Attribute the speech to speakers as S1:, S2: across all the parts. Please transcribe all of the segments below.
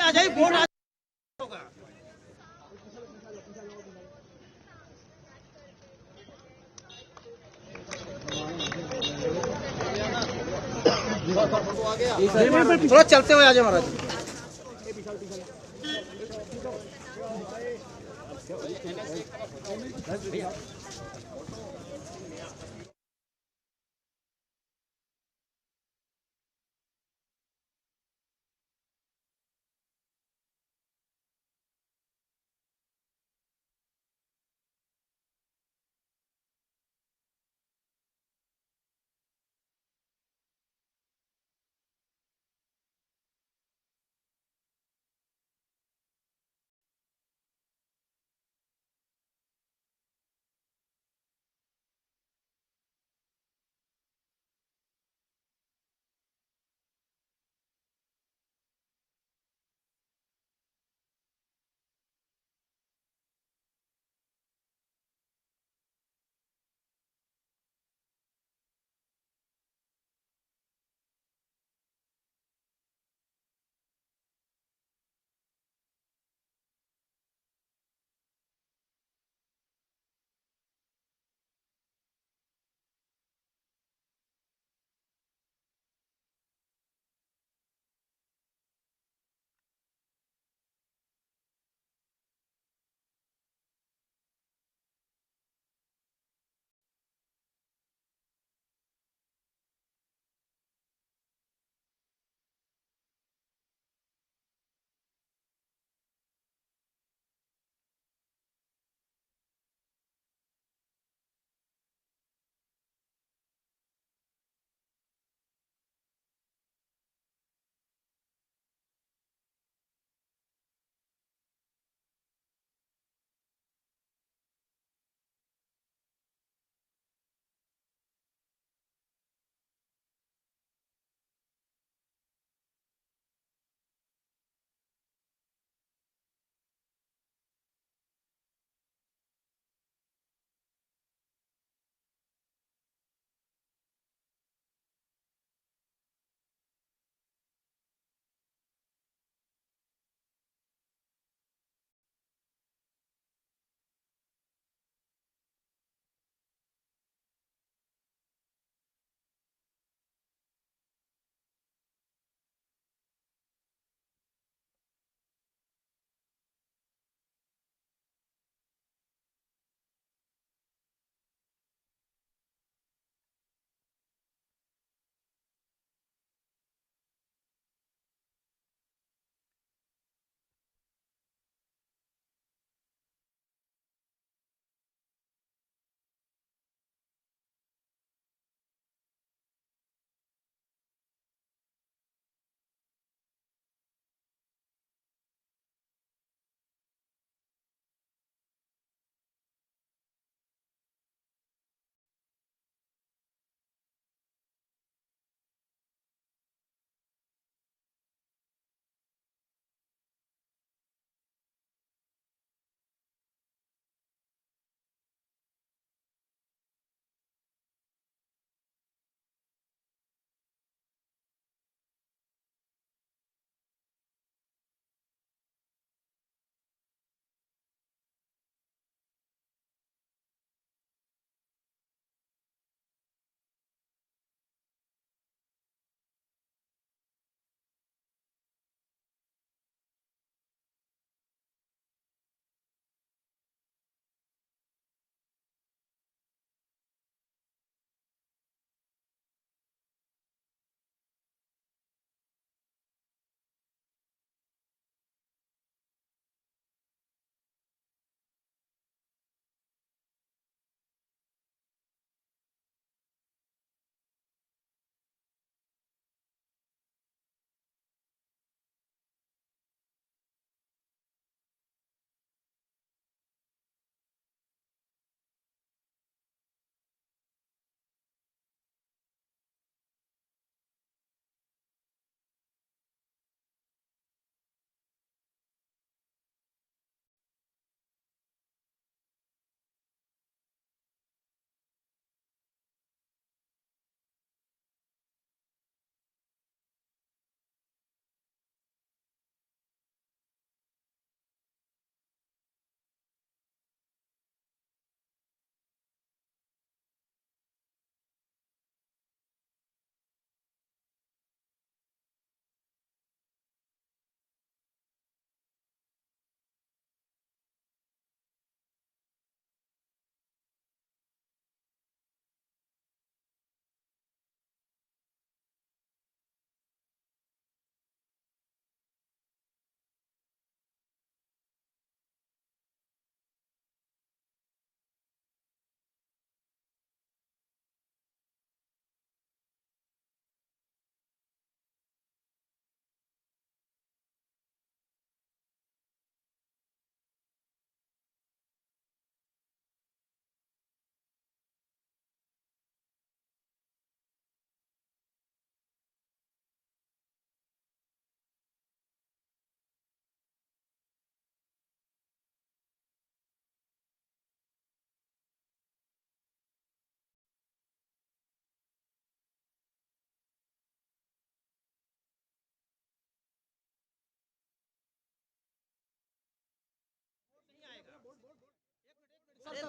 S1: आ जाए वोट होगा। थोड़ा चलते हुए आ जाए महाराज।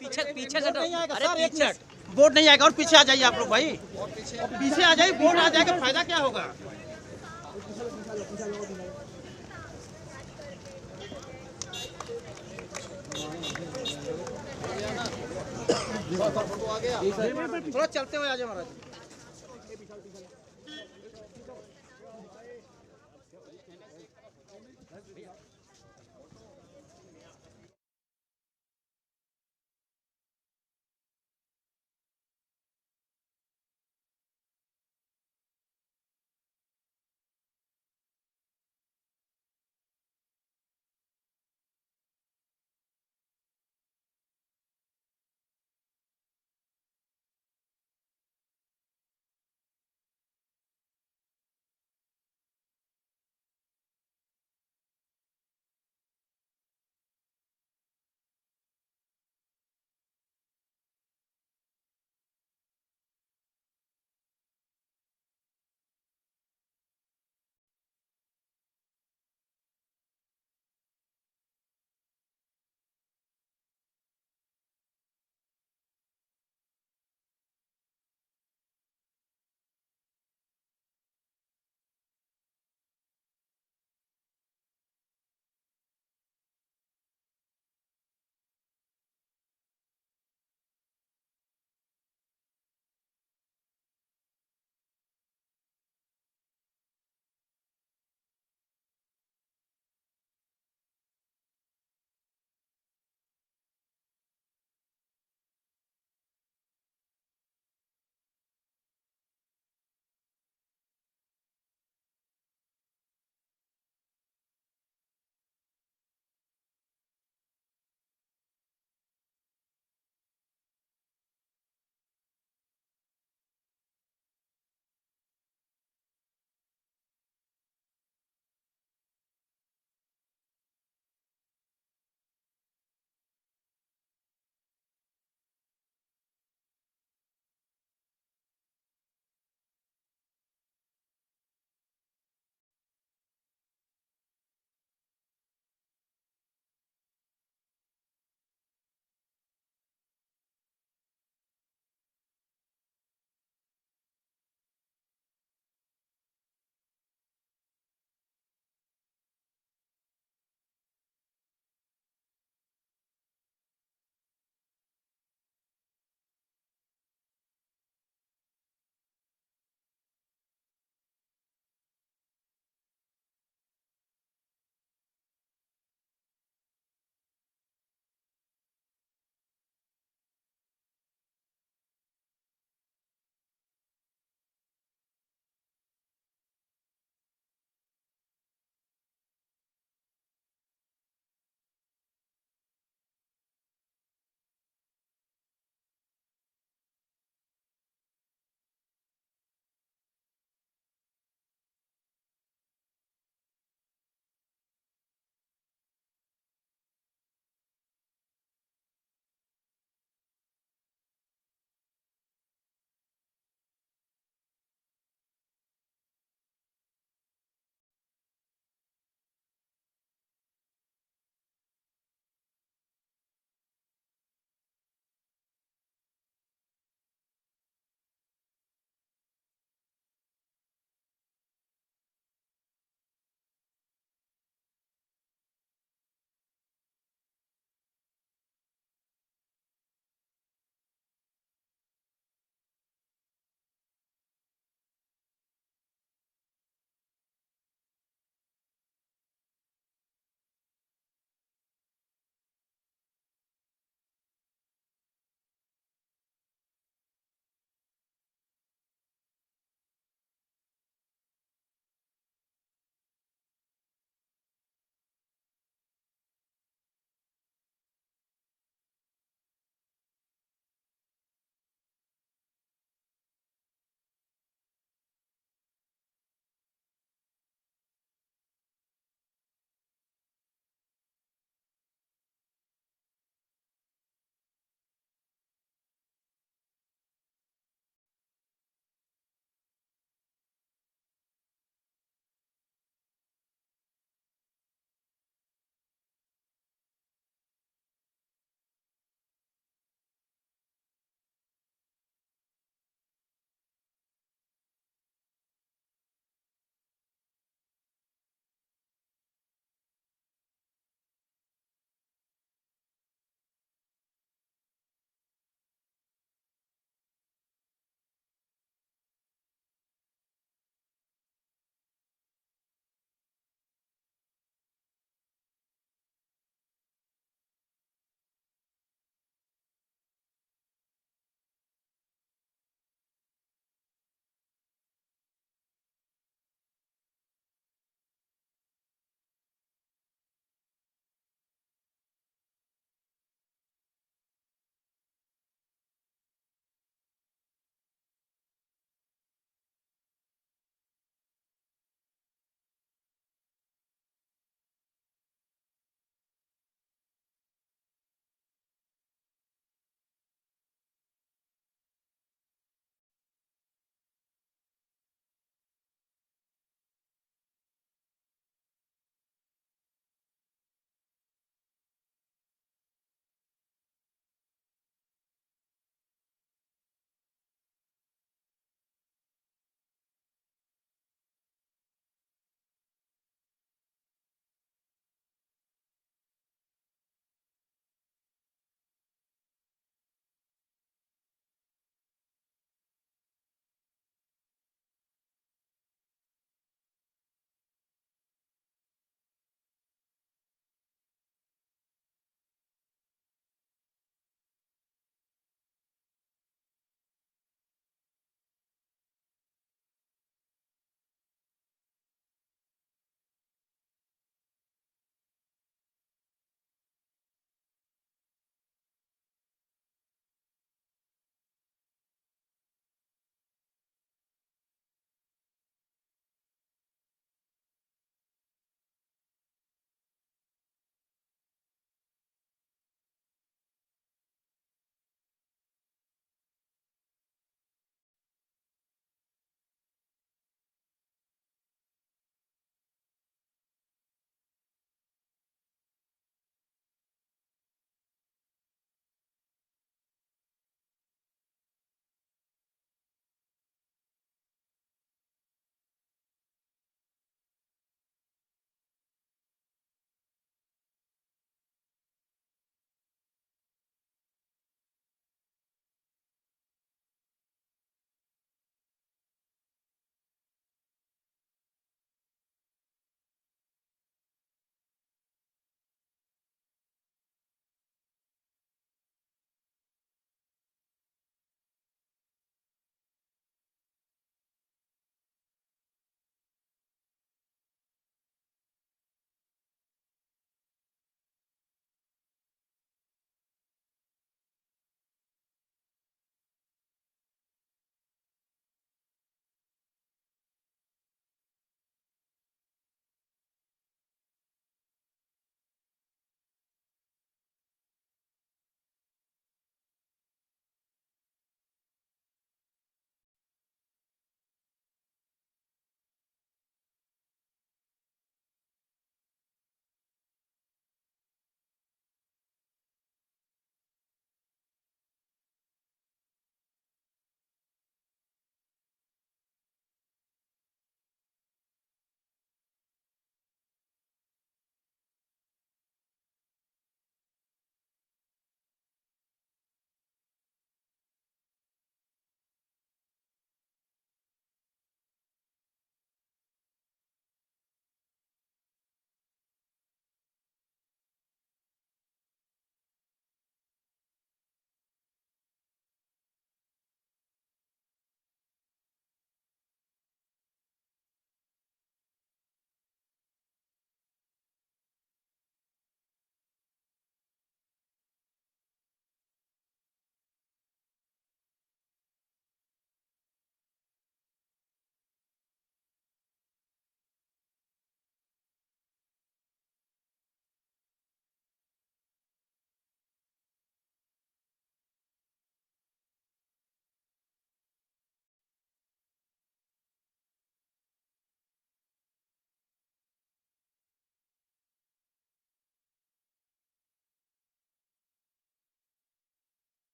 S2: पीछे पीछे से
S1: नहीं आएगा
S2: अरे
S1: सर, एक
S2: पीछे
S1: मिनट। बोर्ड नहीं आएगा और पीछे आ जाइए आप लोग भाई। पीछे आ जाइए, बोर्ड आ जाएगा, फायदा क्या होगा? थोड़ा चलते हुए आ जाए महाराज।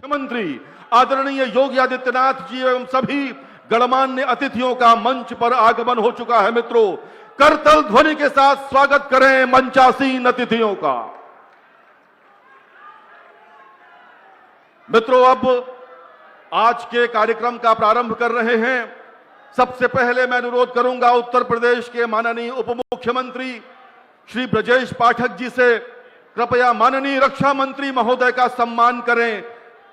S2: मुख्यमंत्री आदरणीय योगी आदित्यनाथ जी एवं सभी गणमान्य अतिथियों का मंच पर आगमन हो चुका है। मित्रों, करतल ध्वनि के साथ स्वागत करें मंचासीन अतिथियों का। मित्रों, अब आज के कार्यक्रम का प्रारंभ कर रहे हैं। सबसे पहले मैं अनुरोध करूंगा उत्तर प्रदेश के माननीय उप मुख्यमंत्री श्री ब्रजेश पाठक जी से, कृपया माननीय रक्षा मंत्री महोदय का सम्मान करें,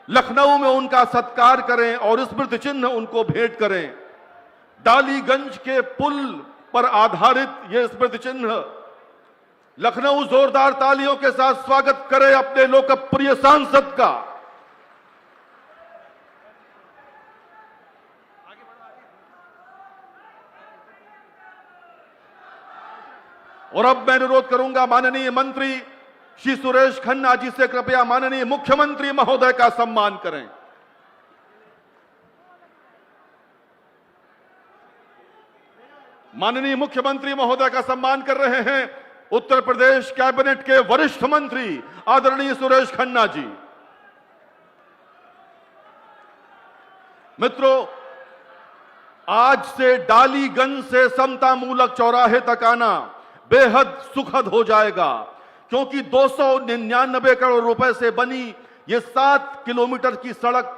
S2: लखनऊ में उनका सत्कार करें और स्मृति चिन्ह उनको भेंट करें। डालीगंज के पुल पर आधारित यह स्मृति चिन्ह लखनऊ जोरदार तालियों के साथ स्वागत करे अपने लोकप्रिय सांसद का। और अब मैं अनुरोध करूंगा माननीय मंत्री श्री सुरेश खन्ना जी से, कृपया माननीय मुख्यमंत्री महोदय का सम्मान करें। माननीय मुख्यमंत्री महोदय का सम्मान कर रहे हैं उत्तर प्रदेश कैबिनेट के वरिष्ठ मंत्री आदरणीय सुरेश खन्ना जी। मित्रों, आज से डालीगंज से समता मूलक चौराहे तक आना बेहद सुखद हो जाएगा, क्योंकि 299 करोड़ रुपए से बनी ये 7 किलोमीटर की सड़क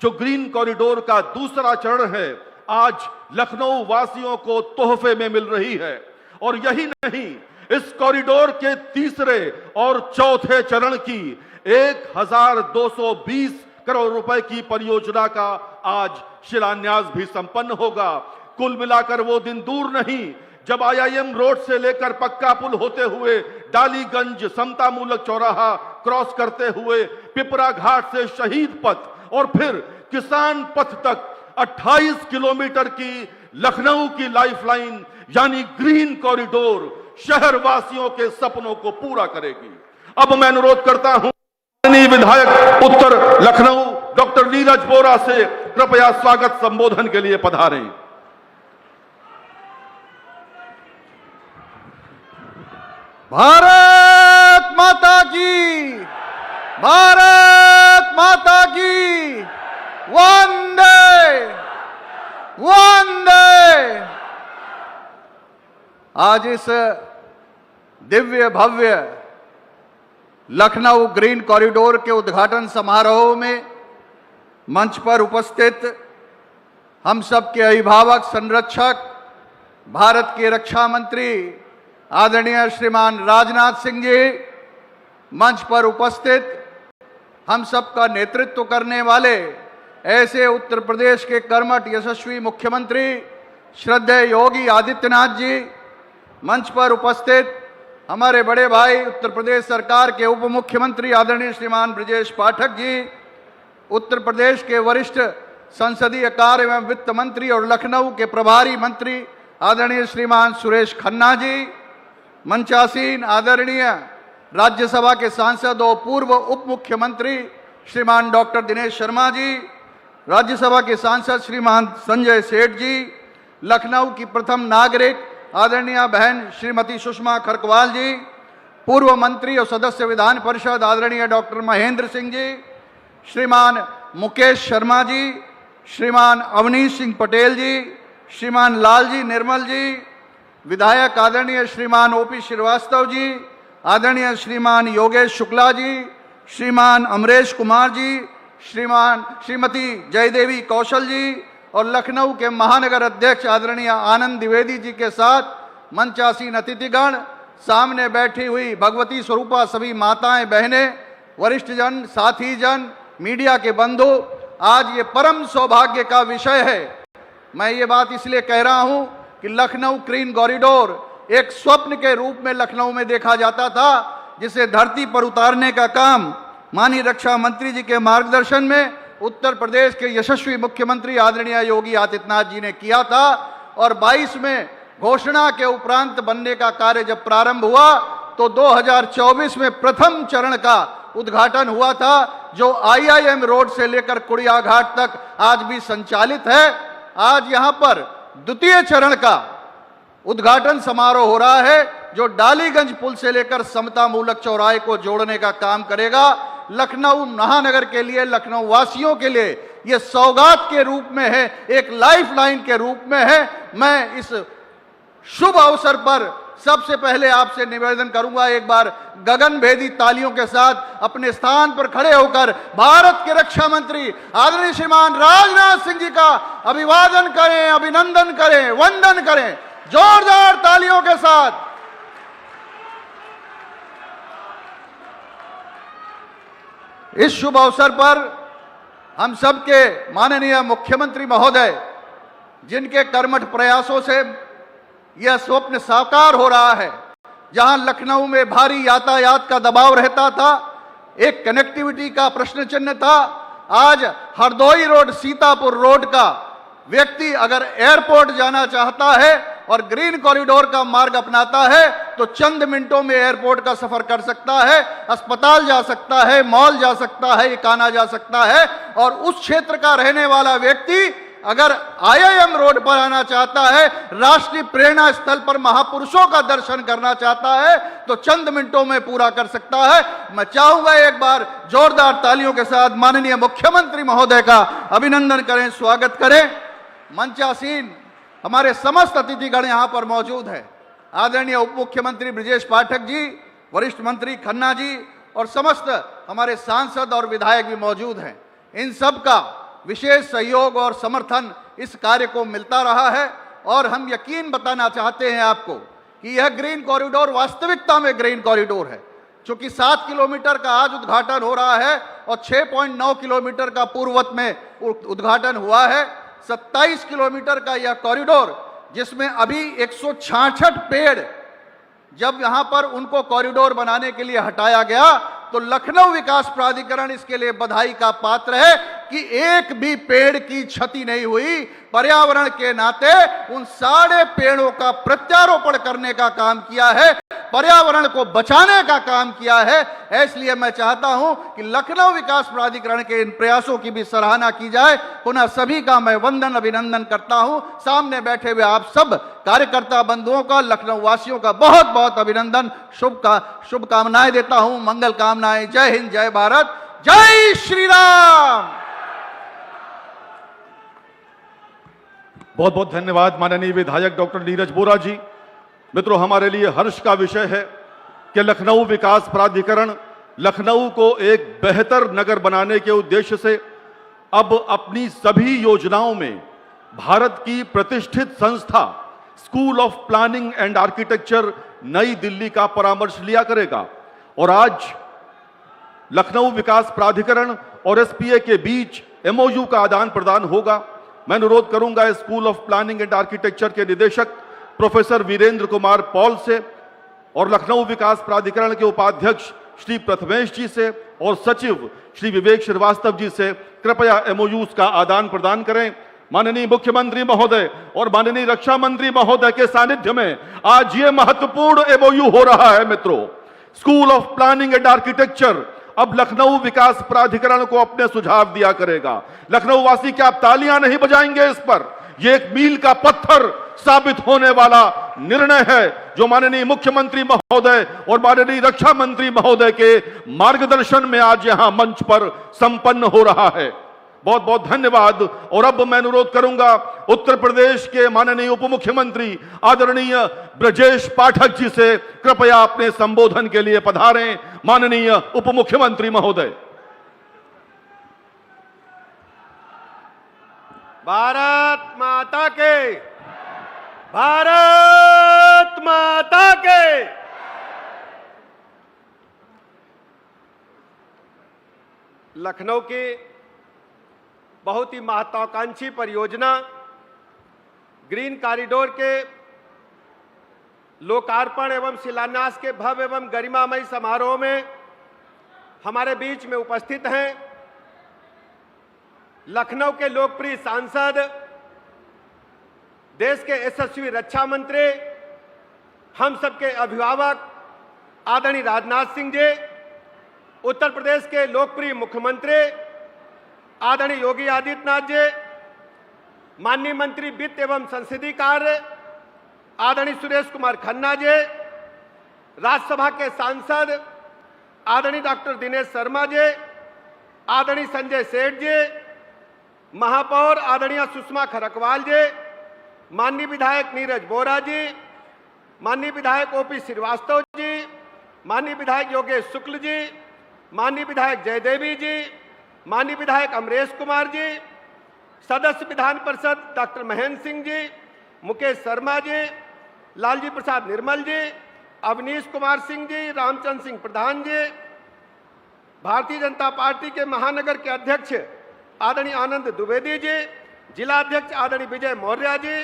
S2: जो ग्रीन कॉरिडोर का दूसरा चरण है, आज लखनऊ वासियों को तोहफे में मिल रही है। और यही नहीं, इस कॉरिडोर के तीसरे और चौथे चरण की 1220 करोड़ रुपए की परियोजना का आज शिलान्यास भी संपन्न होगा। कुल मिलाकर वो दिन दूर नहीं जब IIM रोड से लेकर पक्का पुल होते हुए डालीगंज समता मूलक चौराहा क्रॉस करते हुए पिपरा घाट से शहीद पथ और फिर किसान पथ तक 28 किलोमीटर की लखनऊ की लाइफलाइन यानी ग्रीन कॉरिडोर शहर वासियों के सपनों को पूरा करेगी। अब मैं अनुरोध करता हूं माननीय विधायक उत्तर लखनऊ डॉक्टर नीरज बोरा से, कृपया स्वागत संबोधन के लिए पधारें।
S3: भारत माता की, भारत माता की, वंदे वंदे। आज इस दिव्य भव्य लखनऊ ग्रीन कॉरिडोर के उद्घाटन समारोह में मंच पर उपस्थित हम सबके अभिभावक, संरक्षक, भारत के रक्षा मंत्री आदरणीय श्रीमान राजनाथ सिंह जी, मंच पर उपस्थित हम सबका नेतृत्व करने वाले ऐसे उत्तर प्रदेश के कर्मठ यशस्वी मुख्यमंत्री श्रद्धेय योगी आदित्यनाथ जी, मंच पर उपस्थित हमारे बड़े भाई उत्तर प्रदेश सरकार के उप मुख्यमंत्री आदरणीय श्रीमान ब्रजेश पाठक जी, उत्तर प्रदेश के वरिष्ठ संसदीय कार्य एवं वित्त मंत्री और लखनऊ के प्रभारी मंत्री आदरणीय श्रीमान सुरेश खन्ना जी, मंचासीन आदरणीय राज्यसभा के सांसद और पूर्व उप मुख्यमंत्री श्रीमान डॉक्टर दिनेश शर्मा जी, राज्यसभा के सांसद श्रीमान संजय सेठ जी, लखनऊ की प्रथम नागरिक आदरणीय बहन श्रीमती सुषमा खरकवाल जी, पूर्व मंत्री और सदस्य विधान परिषद आदरणीय डॉक्टर महेंद्र सिंह जी, श्रीमान मुकेश शर्मा जी, श्रीमान अवनीश सिंह पटेल जी, श्रीमान लालजी निर्मल जी, विधायक आदरणीय श्रीमान ओपी श्रीवास्तव जी, आदरणीय श्रीमान योगेश शुक्ला जी, श्रीमान अमरेश कुमार जी, श्रीमती जयदेवी कौशल जी और लखनऊ के महानगर अध्यक्ष आदरणीय आनंद द्विवेदी जी के साथ मंचासीन अतिथिगण, सामने बैठी हुई भगवती स्वरूपा सभी माताएं, बहनें, वरिष्ठ जन, साथी जन, मीडिया के बंधु, आज ये परम सौभाग्य का विषय है। मैं ये बात इसलिए कह रहा हूं कि लखनऊ ग्रीन कॉरिडोर एक स्वप्न के रूप में लखनऊ में देखा जाता था, जिसे धरती पर उतारने का काम माननीय रक्षा मंत्री जी के मार्गदर्शन में उत्तर प्रदेश के यशस्वी मुख्यमंत्री आदरणीय योगी आदित्यनाथ जी ने किया था। और 22 में घोषणा के उपरांत बनने का कार्य जब प्रारंभ हुआ तो 2024 में प्रथम चरण का उद्घाटन हुआ था, जो IIM रोड से लेकर कुड़िया घाट तक आज भी संचालित है। आज यहां पर द्वितीय चरण का उद्घाटन समारोह हो रहा है, जो डालीगंज पुल से लेकर समता मूलक चौराहे को जोड़ने का काम करेगा। लखनऊ महानगर के लिए, लखनऊ वासियों के लिए ये सौगात के रूप में है, एक लाइफलाइन के रूप में है। मैं इस शुभ अवसर पर सबसे पहले आपसे निवेदन करूंगा, एक बार गगनभेदी तालियों के साथ अपने स्थान पर खड़े होकर भारत के रक्षा मंत्री आदरणीय श्रीमान राजनाथ सिंह जी का अभिवादन करें, अभिनंदन करें, वंदन करें, जोरदार तालियों के साथ। इस शुभ अवसर पर हम सबके माननीय मुख्यमंत्री महोदय, जिनके कर्मठ प्रयासों से यह स्वप्न साकार हो रहा है, जहां लखनऊ में भारी यातायात का दबाव रहता था, एक कनेक्टिविटी का प्रश्न चिन्ह था, आज हरदोई रोड, सीतापुर रोड का व्यक्ति अगर एयरपोर्ट जाना चाहता है और ग्रीन कॉरिडोर का मार्ग अपनाता है तो चंद मिनटों में एयरपोर्ट का सफर कर सकता है, अस्पताल जा सकता है, मॉल जा सकता है, एकाना जा सकता है। और उस क्षेत्र का रहने वाला व्यक्ति अगर IIM रोड पर आना चाहता है, राष्ट्रीय प्रेरणा स्थल पर महापुरुषों का दर्शन करना चाहता है, तो चंद मिनटों में पूरा कर सकता है। मैं चाहूंगा एक बार जोरदार तालियों के साथ माननीय मुख्यमंत्री महोदय का अभिनंदन करें, स्वागत करें। मंचासीन हमारे समस्त अतिथिगण यहां पर मौजूद है। आदरणीय उप मुख्यमंत्री ब्रजेश पाठक जी, वरिष्ठ मंत्री खन्ना जी और समस्त हमारे सांसद और विधायक भी मौजूद हैं। इन सब का विशेष सहयोग और समर्थन इस कार्य को मिलता रहा है और हम यकीन बताना चाहते हैं आपको कि यह ग्रीन कॉरिडोर वास्तविकता में ग्रीन कॉरिडोर है। चूंकि 7 किलोमीटर का आज उद्घाटन हो रहा है और 6.9 किलोमीटर का पूर्ववत में उद्घाटन हुआ है, 27 किलोमीटर का यह कॉरिडोर, जिसमें अभी 166 पेड़ जब यहां पर उनको कॉरिडोर बनाने के लिए हटाया गया तो लखनऊ विकास प्राधिकरण इसके लिए बधाई का पात्र है कि एक भी पेड़ की क्षति नहीं हुई। पर्यावरण के नाते उन सारे पेड़ों का प्रत्यारोपण करने का काम किया है, पर्यावरण को बचाने का काम किया है। इसलिए मैं चाहता हूं कि लखनऊ विकास प्राधिकरण के इन प्रयासों की भी सराहना की जाए। पुनः सभी का मैं वंदन अभिनंदन करता हूं। सामने बैठे हुए आप सब कार्यकर्ता बंधुओं का, लखनऊ वासियों का बहुत बहुत अभिनंदन, शुभकामनाएं देता हूं, मंगल कामनाएं। जय हिंद, जय भारत, जय श्री राम।
S2: बहुत बहुत धन्यवाद माननीय विधायक डॉक्टर नीरज बोरा जी। मित्रों, हमारे लिए हर्ष का विषय है कि लखनऊ विकास प्राधिकरण लखनऊ को एक बेहतर नगर बनाने के उद्देश्य से अब अपनी सभी योजनाओं में भारत की प्रतिष्ठित संस्था school of planning and architecture नई दिल्ली का परामर्श लिया करेगा। और आज लखनऊ विकास प्राधिकरण और SPA के बीच MOU का आदान प्रदान होगा। मैं अनुरोध करूंगा school of planning and architecture के निदेशक प्रोफेसर वीरेंद्र कुमार पॉल से और लखनऊ विकास प्राधिकरण के उपाध्यक्ष श्री प्रथमेश जी से और सचिव श्री विवेक श्रीवास्तव जी से कृपया MOUs का आदान प्रदान करें। माननीय मुख्यमंत्री महोदय और माननीय रक्षा मंत्री महोदय के सानिध्य में आज ये महत्वपूर्ण MOU हो रहा है। मित्रों, school of planning and architecture अब लखनऊ विकास प्राधिकरण को अपने सुझाव दिया करेगा। लखनऊ वासी क्या आप तालियां नहीं बजाएंगे इस पर? यह एक मील का पत्थर साबित होने वाला निर्णय है जो माननीय मुख्यमंत्री महोदय और माननीय रक्षा मंत्री महोदय के मार्गदर्शन में आज यहां मंच पर संपन्न हो रहा है। बहुत बहुत धन्यवाद। और अब मैं अनुरोध करूंगा उत्तर प्रदेश के माननीय उप मुख्यमंत्री आदरणीय ब्रजेश पाठक जी से कृपया अपने संबोधन के लिए पधारें। माननीय उप मुख्यमंत्री महोदय।
S4: भारत माता के, भारत माता के। लखनऊ की बहुत ही महत्वाकांक्षी परियोजना ग्रीन कॉरिडोर के लोकार्पण एवं शिलान्यास के भव्य एवं गरिमामयी समारोह में हमारे बीच में उपस्थित हैं लखनऊ के लोकप्रिय सांसद, देश के यशस्वी रक्षा मंत्री, हम सबके अभिभावक आदरणीय राजनाथ सिंह जी, उत्तर प्रदेश के लोकप्रिय मुख्यमंत्री आदरणीय योगी आदित्यनाथ जी, माननीय मंत्री वित्त एवं संसदीय कार्य आदरणीय सुरेश कुमार खन्ना जी, राज्यसभा के सांसद आदरणीय डॉक्टर दिनेश शर्मा जी, आदरणीय संजय सेठ जी, महापौर आदरणीय सुषमा खरकवाल जी, माननीय विधायक नीरज बोरा जी, माननीय विधायक ओपी श्रीवास्तव जी, माननीय विधायक योगेश शुक्ल जी, माननीय विधायक जयदेवी जी, माननीय विधायक अमरेश कुमार जी, सदस्य विधान परिषद डॉक्टर महेंद्र सिंह जी, मुकेश शर्मा जी, लालजी प्रसाद निर्मल जी, अवनीश कुमार सिंह जी, रामचंद्र सिंह प्रधान जी, भारतीय जनता पार्टी के महानगर के अध्यक्ष आदरणीय आनंद द्विवेदी जी, जिला अध्यक्ष आदरणीय विजय मौर्य जी,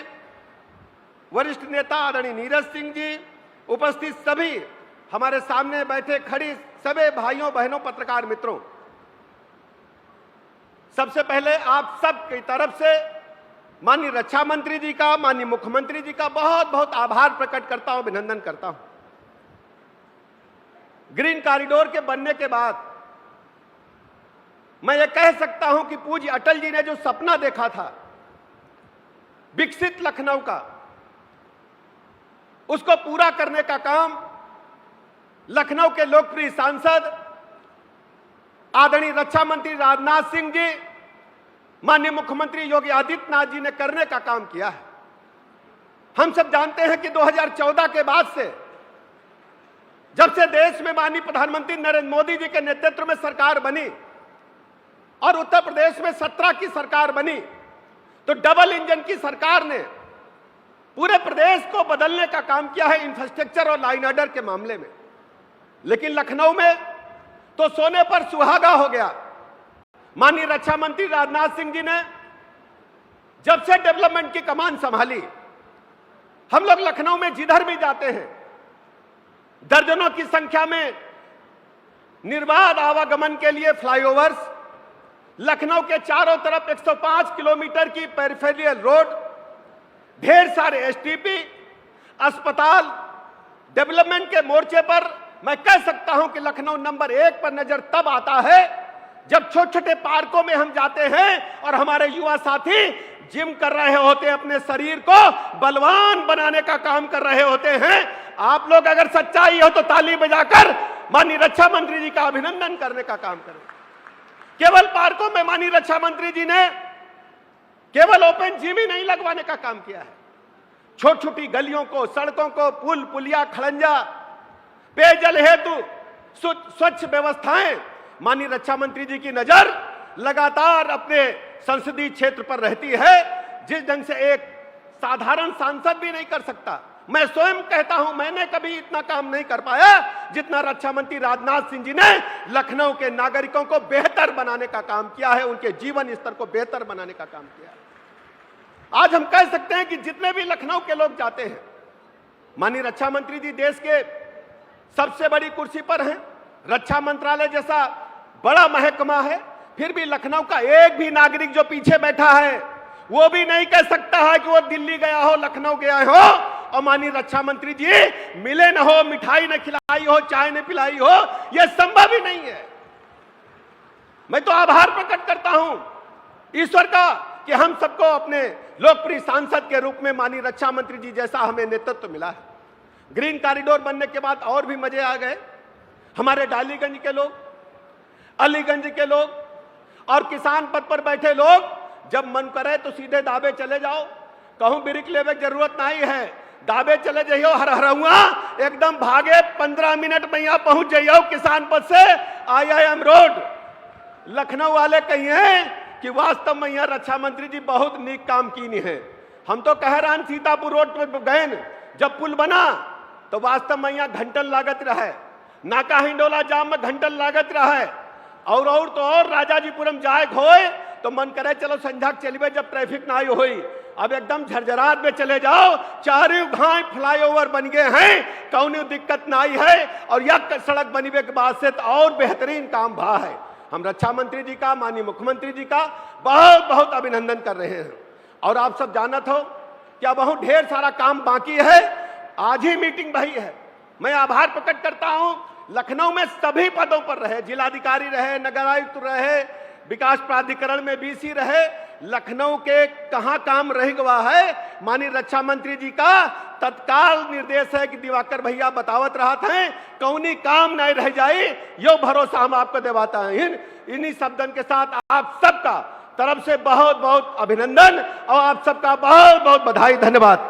S4: वरिष्ठ नेता आदरणीय नीरज सिंह जी, उपस्थित सभी हमारे सामने बैठे खड़ी सभी भाइयों बहनों पत्रकार मित्रों, सबसे पहले आप सब की तरफ से माननीय रक्षा मंत्री जी का, माननीय मुख्यमंत्री जी का बहुत बहुत आभार प्रकट करता हूं, अभिनंदन करता हूं। ग्रीन कॉरिडोर के बनने के बाद मैं ये कह सकता हूं कि पूज्य अटल जी ने जो सपना देखा था विकसित लखनऊ का, उसको पूरा करने का काम लखनऊ के लोकप्रिय सांसद आदरणीय रक्षा मंत्री राजनाथ सिंह जी, माननीय मुख्यमंत्री योगी आदित्यनाथ जी ने करने का काम किया है। हम सब जानते हैं कि 2014 के बाद से, जब से देश में माननीय प्रधानमंत्री नरेंद्र मोदी जी के नेतृत्व में सरकार बनी और उत्तर प्रदेश में 17 की सरकार बनी, तो डबल इंजन की सरकार ने पूरे प्रदेश को बदलने का काम किया है इंफ्रास्ट्रक्चर और लाइन ऑर्डर के मामले में। लेकिन लखनऊ में तो सोने पर सुहागा हो गया। माननीय रक्षा मंत्री राजनाथ सिंह जी ने जब से डेवलपमेंट की कमान संभाली, हम लोग लखनऊ में जिधर भी जाते हैं दर्जनों की संख्या में निर्बाध आवागमन के लिए फ्लाईओवर्स, लखनऊ के चारों तरफ 105 किलोमीटर की पेरिफेरल रोड, ढेर सारे एसटीपी, अस्पताल, डेवलपमेंट के मोर्चे पर मैं कह सकता हूं कि लखनऊ नंबर 1 पर नजर तब आता है जब छोटे छोटे पार्कों में हम जाते हैं और हमारे युवा साथी जिम कर रहे होते हैं, अपने शरीर को बलवान बनाने का काम कर रहे होते हैं। आप लोग अगर सच्चाई हो तो ताली बजाकर माननीय रक्षा मंत्री जी का अभिनंदन करने का काम करें। केवल पार्कों में माननीय रक्षा मंत्री जी ने केवल ओपन जिम ही नहीं लगवाने का काम किया है, छोटी छोटी गलियों को, सड़कों को, पुल पुलिया, खड़ंजा, पेयजल हेतु स्वच्छ व्यवस्थाएं, माननीय रक्षा मंत्री जी की नजर लगातार अपने संसदीय क्षेत्र पर रहती है, जिस ढंग से एक साधारण सांसद भी नहीं कर सकता। मैं स्वयं कहता हूं, मैंने कभी इतना काम नहीं कर पाया जितना रक्षा मंत्री राजनाथ सिंह जी ने लखनऊ के नागरिकों को बेहतर बनाने का काम किया है, उनके जीवन स्तर को बेहतर बनाने का काम किया है। आज हम कह सकते हैं कि जितने भी लखनऊ के लोग जाते हैं, माननीय रक्षा मंत्री जी देश के सबसे बड़ी कुर्सी पर हैं, रक्षा मंत्रालय जैसा बड़ा महकमा है, फिर भी लखनऊ का एक भी नागरिक जो पीछे बैठा है वो भी नहीं कह सकता है कि वो दिल्ली गया हो, लखनऊ गया हो और माननीय रक्षा मंत्री जी मिले न हो, मिठाई न खिलाई हो, चाय न पिलाई हो, यह संभव ही नहीं है। मैं तो आभार प्रकट करता हूं ईश्वर का कि हम सबको अपने लोकप्रिय सांसद के रूप में माननीय रक्षा मंत्री जी जैसा हमें नेतृत्व मिला है। ग्रीन कॉरिडोर बनने के बाद और भी मजे आ गए। हमारे डालीगंज के लोग, अलीगंज के लोग और किसान पद पर बैठे लोग जब मन करे तो सीधे दाबे चले जाओ, कहूं ब्रेक लेवे की जरूरत नहीं है, दाबे चले जाइयो, हर हरुआ एकदम भागे 15 मिनट में यहां पहुंच जाइयो किसान पद से IIM रोड। लखनऊ वाले कहिए कि वास्तव में यहां रक्षा मंत्री जी बहुत नीक काम की नहीं है। हम तो कह रहे हैं सीतापुर रोड पर गए, जब पुल बना तो वास्तव में यहां घंटन लागत रहा, नाका हिंडोला जाम में घंटन लागत रहा, और तो और राजाजीपुरम जाए होए तो मन करे चलो संझा चलिए जब ट्रैफिक ना आई हुई। अब एकदम झरझरात में चले जाओ, चारों घाट फ्लाईओवर बन गए हैं, कौन दिक्कत ना आई है, और यह सड़क बनने के बाद से तो और बेहतरीन काम भा है। हम रक्षा मंत्री जी का, माननीय मुख्यमंत्री जी का बहुत बहुत अभिनंदन कर रहे हैं। और आप सब जानत हो क्या बहुत ढेर सारा काम बाकी है। आज ही मीटिंग भई है, मैं आभार प्रकट करता हूं। लखनऊ में सभी पदों पर रहे, जिलाधिकारी रहे, नगर आयुक्त रहे, विकास प्राधिकरण में BC रहे, लखनऊ के कहां काम रह गया है। माननीय रक्षा मंत्री जी का तत्काल निर्देश है कि दिवाकर भैया बतावत रहा था कौनी काम नहीं रह जाए, यो भरोसा हम आपको दिवाता है। इन्हीं शब्दन के साथ आप सबका तरफ से बहुत बहुत अभिनंदन और आप सबका बहुत बहुत बधाई, धन्यवाद।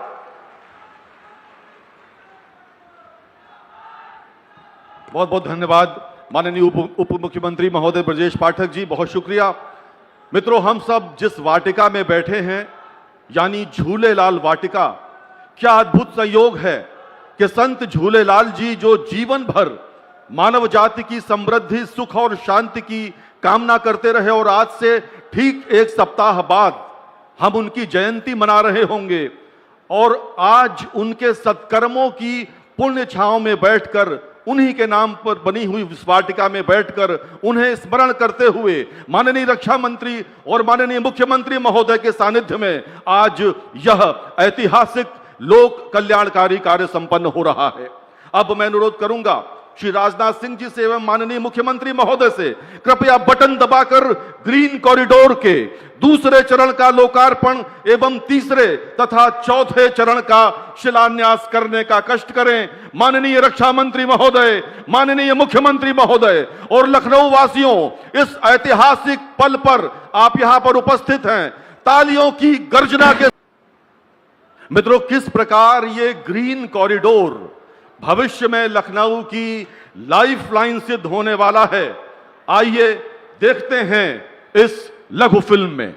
S2: बहुत बहुत धन्यवाद माननीय उप मुख्यमंत्री महोदय ब्रजेश पाठक जी, बहुत शुक्रिया। मित्रों, हम सब जिस वाटिका में बैठे हैं यानी झूलेलाल वाटिका, क्या अद्भुत संयोग है कि संत झूलेलाल जी जो जीवन भर मानव जाति की समृद्धि, सुख और शांति की कामना करते रहे और आज से ठीक एक सप्ताह बाद हम उनकी जयंती मना रहे होंगे और आज उनके सत्कर्मों की पुण्य छांव में बैठकर, उन्हीं के नाम पर बनी हुई इस वाटिका में बैठकर उन्हें स्मरण करते हुए माननीय रक्षा मंत्री और माननीय मुख्यमंत्री महोदय के सानिध्य में आज यह ऐतिहासिक लोक कल्याणकारी कार्य संपन्न हो रहा है। अब मैं अनुरोध करूंगा श्री राजनाथ सिंह जी से एवं माननीय मुख्यमंत्री महोदय से कृपया बटन दबाकर ग्रीन कॉरिडोर के दूसरे चरण का लोकार्पण एवं तीसरे तथा चौथे चरण का शिलान्यास करने का कष्ट करें। माननीय रक्षा मंत्री महोदय, माननीय मुख्यमंत्री महोदय और लखनऊ वासियों, इस ऐतिहासिक पल पर आप यहां पर उपस्थित हैं। तालियों की गर्जना के मित्रों, किस प्रकार ये ग्रीन कॉरिडोर भविष्य में लखनऊ की लाइफलाइन सिद्ध होने वाला है, आइए देखते हैं इस लघु फिल्म में।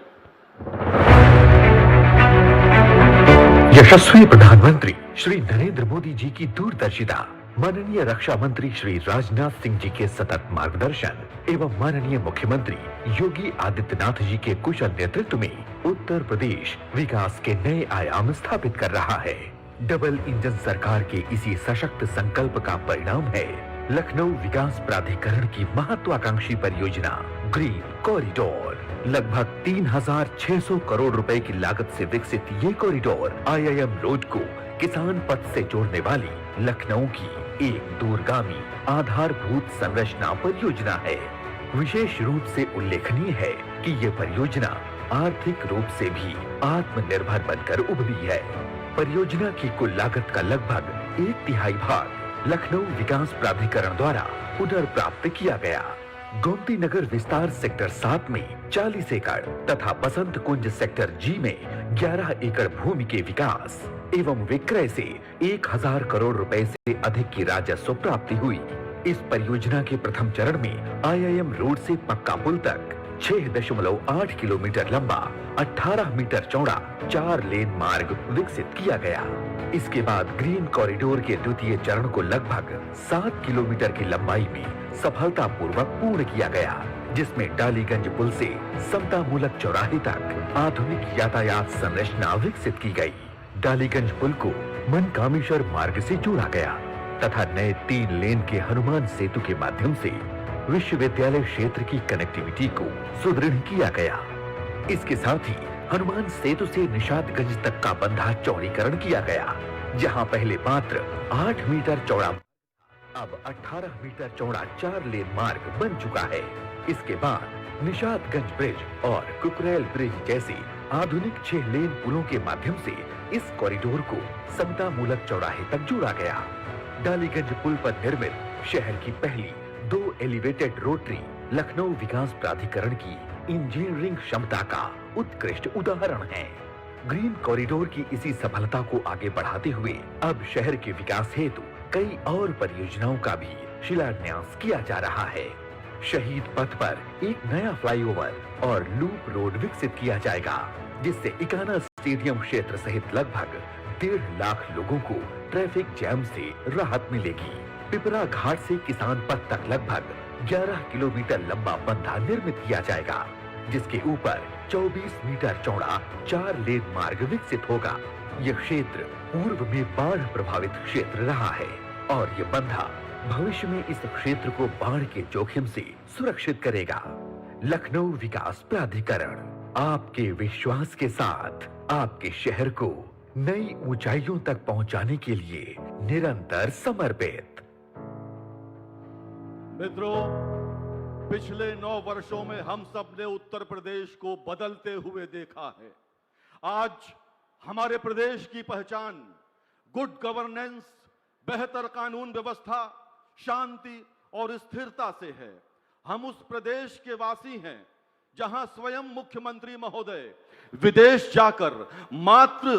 S5: यशस्वी प्रधानमंत्री श्री नरेंद्र मोदी जी की दूरदर्शिता, माननीय रक्षा मंत्री श्री राजनाथ सिंह जी के सतत मार्गदर्शन एवं माननीय मुख्यमंत्री योगी आदित्यनाथ जी के कुशल नेतृत्व में उत्तर प्रदेश विकास के नए आयाम स्थापित कर रहा है। डबल इंजन सरकार के इसी सशक्त संकल्प का परिणाम है लखनऊ विकास प्राधिकरण की महत्वाकांक्षी परियोजना ग्रीन कॉरिडोर। लगभग 3600 करोड़ रुपए की लागत से विकसित ये कॉरिडोर IIM रोड को किसान पथ से जोड़ने वाली लखनऊ की एक दूरगामी आधारभूत संरचना परियोजना है। विशेष रूप से उल्लेखनीय है कि ये परियोजना आर्थिक रूप से भी आत्मनिर्भर बनकर उभरी है। परियोजना की कुल लागत का लगभग 1/3 भाग लखनऊ विकास प्राधिकरण द्वारा पुनर्प्राप्त किया गया। गोमती नगर विस्तार सेक्टर 7 में 40 एकड़ तथा बसंत कुंज सेक्टर G में 11 एकड़ भूमि के विकास एवं विक्रय से 1000 करोड़ रुपए से अधिक की राजस्व प्राप्ति हुई। इस परियोजना के प्रथम चरण में IIM रोड से पक्का पुल तक 6.8 किलोमीटर लंबा 18 मीटर चौड़ा 4 लेन मार्ग विकसित किया गया। इसके बाद ग्रीन कॉरिडोर के द्वितीय चरण को लगभग 7 किलोमीटर की लंबाई में सफलतापूर्वक पूर्ण किया गया, जिसमें डालीगंज पुल से समतामूलक चौराहे तक आधुनिक यातायात संरचना विकसित की गई। डालीगंज पुल को मनकामेश्वर मार्ग से जोड़ा गया तथा नए 3 लेन के हनुमान सेतु के माध्यम से विश्वविद्यालय क्षेत्र की कनेक्टिविटी को सुदृढ़ किया गया। इसके साथ ही हनुमान सेतु से निषादगंज तक का बंधा चौड़ीकरण किया गया, जहां पहले मात्र 8 मीटर चौड़ा अब 18 मीटर चौड़ा 4 लेन मार्ग बन चुका है। इसके बाद निषादगंज ब्रिज और कुकरेल ब्रिज जैसे आधुनिक 6 लेन पुलों के माध्यम से इस कॉरिडोर को समतामूलक चौराहे तक जोड़ा गया। डालीगंज पुल पर निर्मित शहर की पहली 2 एलिवेटेड रोटरी लखनऊ विकास प्राधिकरण की इंजीनियरिंग क्षमता का उत्कृष्ट उदाहरण है। ग्रीन कॉरिडोर की इसी सफलता को आगे बढ़ाते हुए अब शहर के विकास हेतु कई और परियोजनाओं का भी शिलान्यास किया जा रहा है। शहीद पथ पर एक नया फ्लाईओवर और लूप रोड विकसित किया जाएगा, जिससे इकाना स्टेडियम क्षेत्र सहित लगभग 1.5 लाख लोगों को ट्रैफिक जैम से राहत मिलेगी। पिपरा घाट से किसान पथ तक लगभग 11 किलोमीटर लंबा बंधा निर्मित किया जाएगा, जिसके ऊपर 24 मीटर चौड़ा 4 लेन मार्ग विकसित होगा। यह क्षेत्र पूर्व में बाढ़ प्रभावित क्षेत्र रहा है और यह बंधा भविष्य में इस क्षेत्र को बाढ़ के जोखिम से सुरक्षित करेगा। लखनऊ विकास प्राधिकरण आपके विश्वास के साथ आपके शहर को नई ऊंचाइयों तक पहुंचाने के लिए निरंतर समर्पित।
S2: मित्रों, पिछले 9 वर्षों में हम सब ने उत्तर प्रदेश को बदलते हुए देखा है। आज हमारे प्रदेश की पहचान गुड गवर्नेंस, बेहतर कानून व्यवस्था, शांति और स्थिरता से है। हम उस प्रदेश के वासी हैं जहां स्वयं मुख्यमंत्री महोदय विदेश जाकर मात्र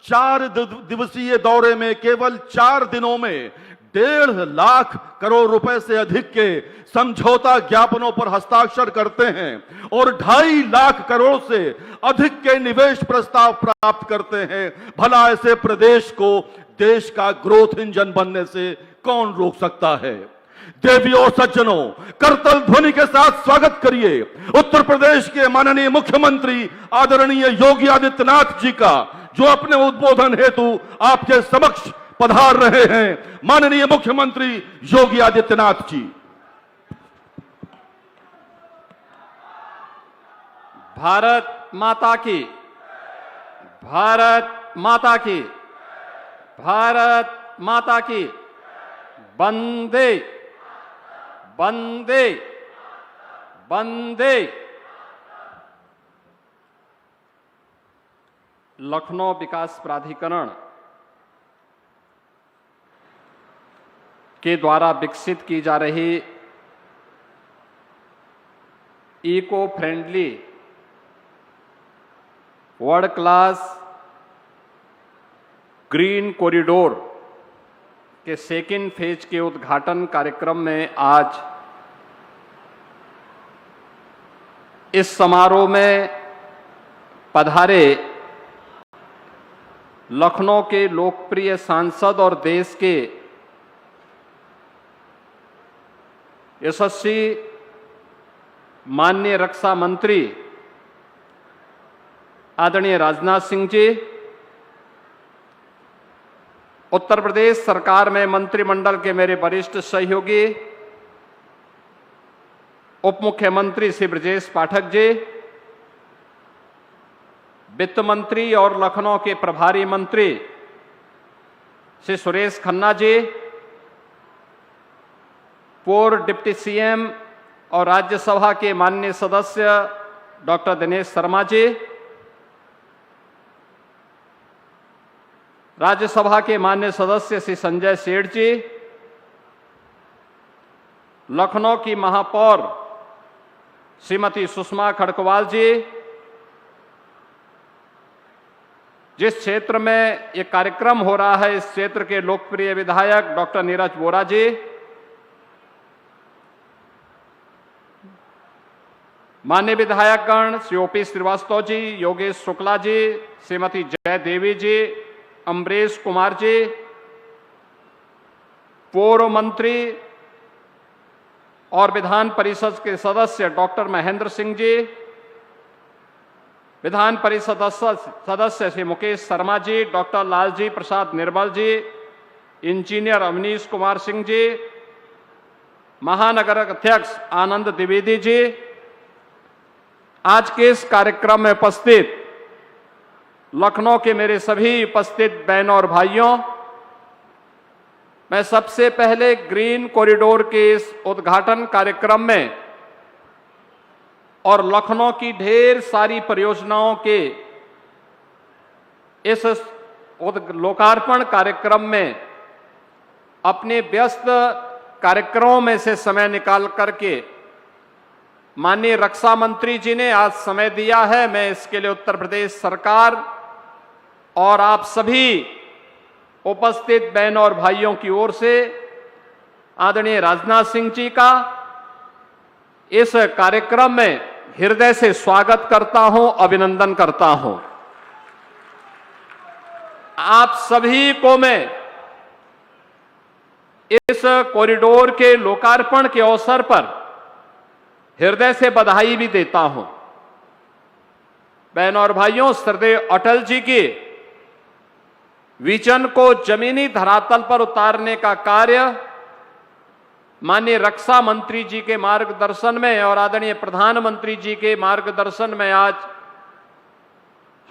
S2: 4 दिवसीय दौरे में केवल 4 दिनों में 1.5 लाख करोड़ रुपए से अधिक के समझौता ज्ञापनों पर हस्ताक्षर करते हैं और 2.5 लाख करोड़ से अधिक के निवेश प्रस्ताव प्राप्त करते हैं। भला ऐसे प्रदेश को देश का ग्रोथ इंजन बनने से कौन रोक सकता है? देवियों और सज्जनों, करतल ध्वनि के साथ स्वागत करिए उत्तर प्रदेश के माननीय मुख्यमंत्री आदरणीय योगी आदित्यनाथ जी का, जो अपने उद्बोधन हेतु आपके समक्ष पधार रहे हैं। माननीय मुख्यमंत्री योगी आदित्यनाथ जी।
S6: भारत माता की, भारत माता की, भारत माता की। वंदे वंदे वंदे। लखनऊ विकास प्राधिकरण के द्वारा विकसित की जा रही eco friendly world class green corridor के सेकेंड फेज के उद्घाटन कार्यक्रम में आज इस समारोह में पधारे लखनऊ के लोकप्रिय सांसद और देश के यशस्वी माननीय रक्षा मंत्री आदरणीय राजनाथ सिंह जी, उत्तर प्रदेश सरकार में मंत्रिमंडल के मेरे वरिष्ठ सहयोगी उप मुख्यमंत्री श्री ब्रजेश पाठक जी, वित्त मंत्री और लखनऊ के प्रभारी मंत्री श्री सुरेश खन्ना जी, पूर्व डिप्टी सीएम और राज्यसभा के माननीय सदस्य डॉक्टर दिनेश शर्मा जी, राज्यसभा के माननीय सदस्य श्री संजय सेठ जी, लखनऊ की महापौर श्रीमती सुषमा खड़कवाल जी, जिस क्षेत्र में ये कार्यक्रम हो रहा है इस क्षेत्र के लोकप्रिय विधायक डॉक्टर नीरज वोरा जी, माननीय विधायकगण श्री ओपी श्रीवास्तव जी, योगेश शुक्ला जी, श्रीमती जय देवी जी, अमरीश कुमार जी, पूर्व मंत्री और विधान परिषद के सदस्य डॉक्टर महेंद्र सिंह जी, विधान परिषद सदस्य श्री मुकेश शर्मा जी, डॉक्टर लालजी प्रसाद निर्मल जी, इंजीनियर अवनीश कुमार सिंह जी, महानगर अध्यक्ष आनंद द्विवेदी जी, आज के इस कार्यक्रम में उपस्थित लखनऊ के मेरे सभी उपस्थित बहनों और भाइयों, मैं सबसे पहले ग्रीन कॉरिडोर के इस उद्घाटन कार्यक्रम में और लखनऊ की ढेर सारी परियोजनाओं के इस लोकार्पण कार्यक्रम में अपने व्यस्त कार्यक्रमों में से समय निकाल करके माननीय रक्षा मंत्री जी ने आज समय दिया है। मैं इसके लिए उत्तर प्रदेश सरकार और आप सभी उपस्थित बहनों और भाइयों की ओर से आदरणीय राजनाथ सिंह जी का इस कार्यक्रम में हृदय से स्वागत करता हूं, अभिनंदन करता हूं। आप सभी को मैं इस कॉरिडोर के लोकार्पण के अवसर पर हृदय से बधाई भी देता हूं। बहनों और भाइयों, श्रद्धेय अटल जी के विजन को जमीनी धरातल पर उतारने का कार्य माननीय रक्षा मंत्री जी के मार्गदर्शन में और आदरणीय प्रधानमंत्री जी के मार्गदर्शन में आज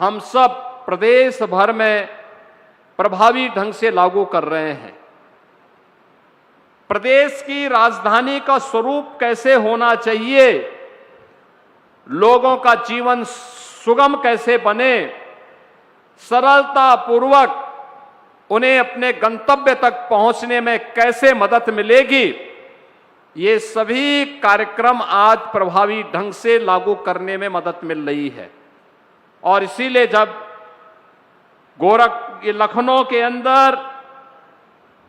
S6: हम सब प्रदेश भर में प्रभावी ढंग से लागू कर रहे हैं। प्रदेश की राजधानी का स्वरूप कैसे होना चाहिए, लोगों का जीवन सुगम कैसे बने, सरलता पूर्वक उन्हें अपने गंतव्य तक पहुंचने में कैसे मदद मिलेगी, ये सभी कार्यक्रम आज प्रभावी ढंग से लागू करने में मदद मिल रही है। और इसीलिए जब लखनऊ के अंदर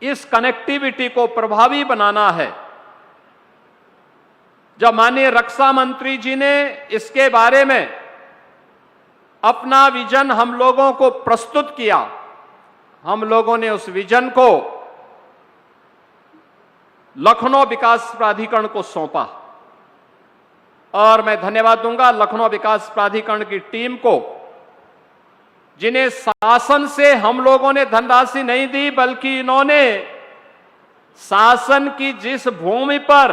S6: इस कनेक्टिविटी को प्रभावी बनाना है, जब माननीय रक्षा मंत्री जी ने इसके बारे में अपना विजन हम लोगों को प्रस्तुत किया, हम लोगों ने उस विजन को लखनऊ विकास प्राधिकरण को सौंपा। और मैं धन्यवाद दूंगा लखनऊ विकास प्राधिकरण की टीम को, जिन्हें शासन से हम लोगों ने धनराशि नहीं दी, बल्कि इन्होंने शासन की जिस भूमि पर